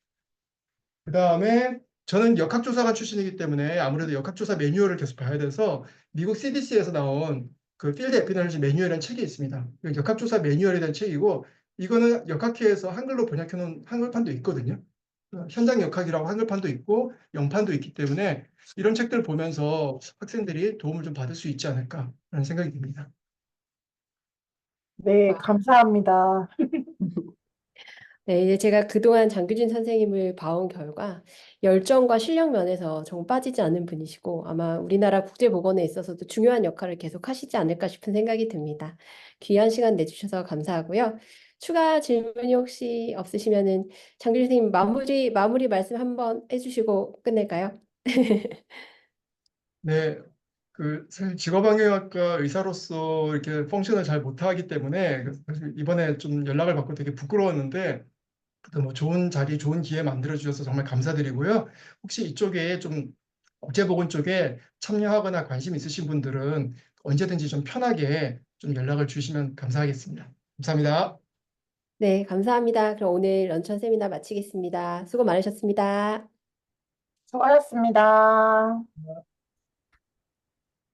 그다음에 저는 역학조사관 출신이기 때문에 아무래도 역학조사 매뉴얼을 계속 봐야 돼서 미국 CDC에서 나온 그 필드 에피데미ology 매뉴얼이라는 책이 있습니다. 그 역학조사 매뉴얼에 대한 책이고 이거는 역학회에서 한글로 번역해 놓은 한글판도 있거든요. 현장 역학이라고 한글판도 있고 영판도 있기 때문에 이런 책들 보면서 학생들이 도움을 좀 받을 수 있지 않을까라는 생각이 듭니다. 네, 감사합니다. 네, 이제 제가 그동안 장규진 선생님을 봐온 결과 열정과 실력 면에서 정 빠지지 않는 분이시고 아마 우리나라 국제보건에 있어서도 중요한 역할을 계속 하시지 않을까 싶은 생각이 듭니다. 귀한 시간 내주셔서 감사하고요. 추가 질문이 혹시 없으시면은 장규진 선생님 마무리 말씀 한번 해주시고 끝낼까요? 네, 그 사실 직업항해학과 의사로서 이렇게 펑션을 잘 못하기 때문에 사실 이번에 좀 연락을 받고 되게 부끄러웠는데 뭐 좋은 자리, 좋은 기회 만들어 주셔서 정말 감사드리고요. 혹시 이쪽에 좀 국제보건 쪽에 참여하거나 관심 있으신 분들은 언제든지 좀 편하게 좀 연락을 주시면 감사하겠습니다. 감사합니다. 네, 감사합니다. 그럼 오늘 런천 세미나 마치겠습니다. 수고 많으셨습니다. 수고하셨습니다.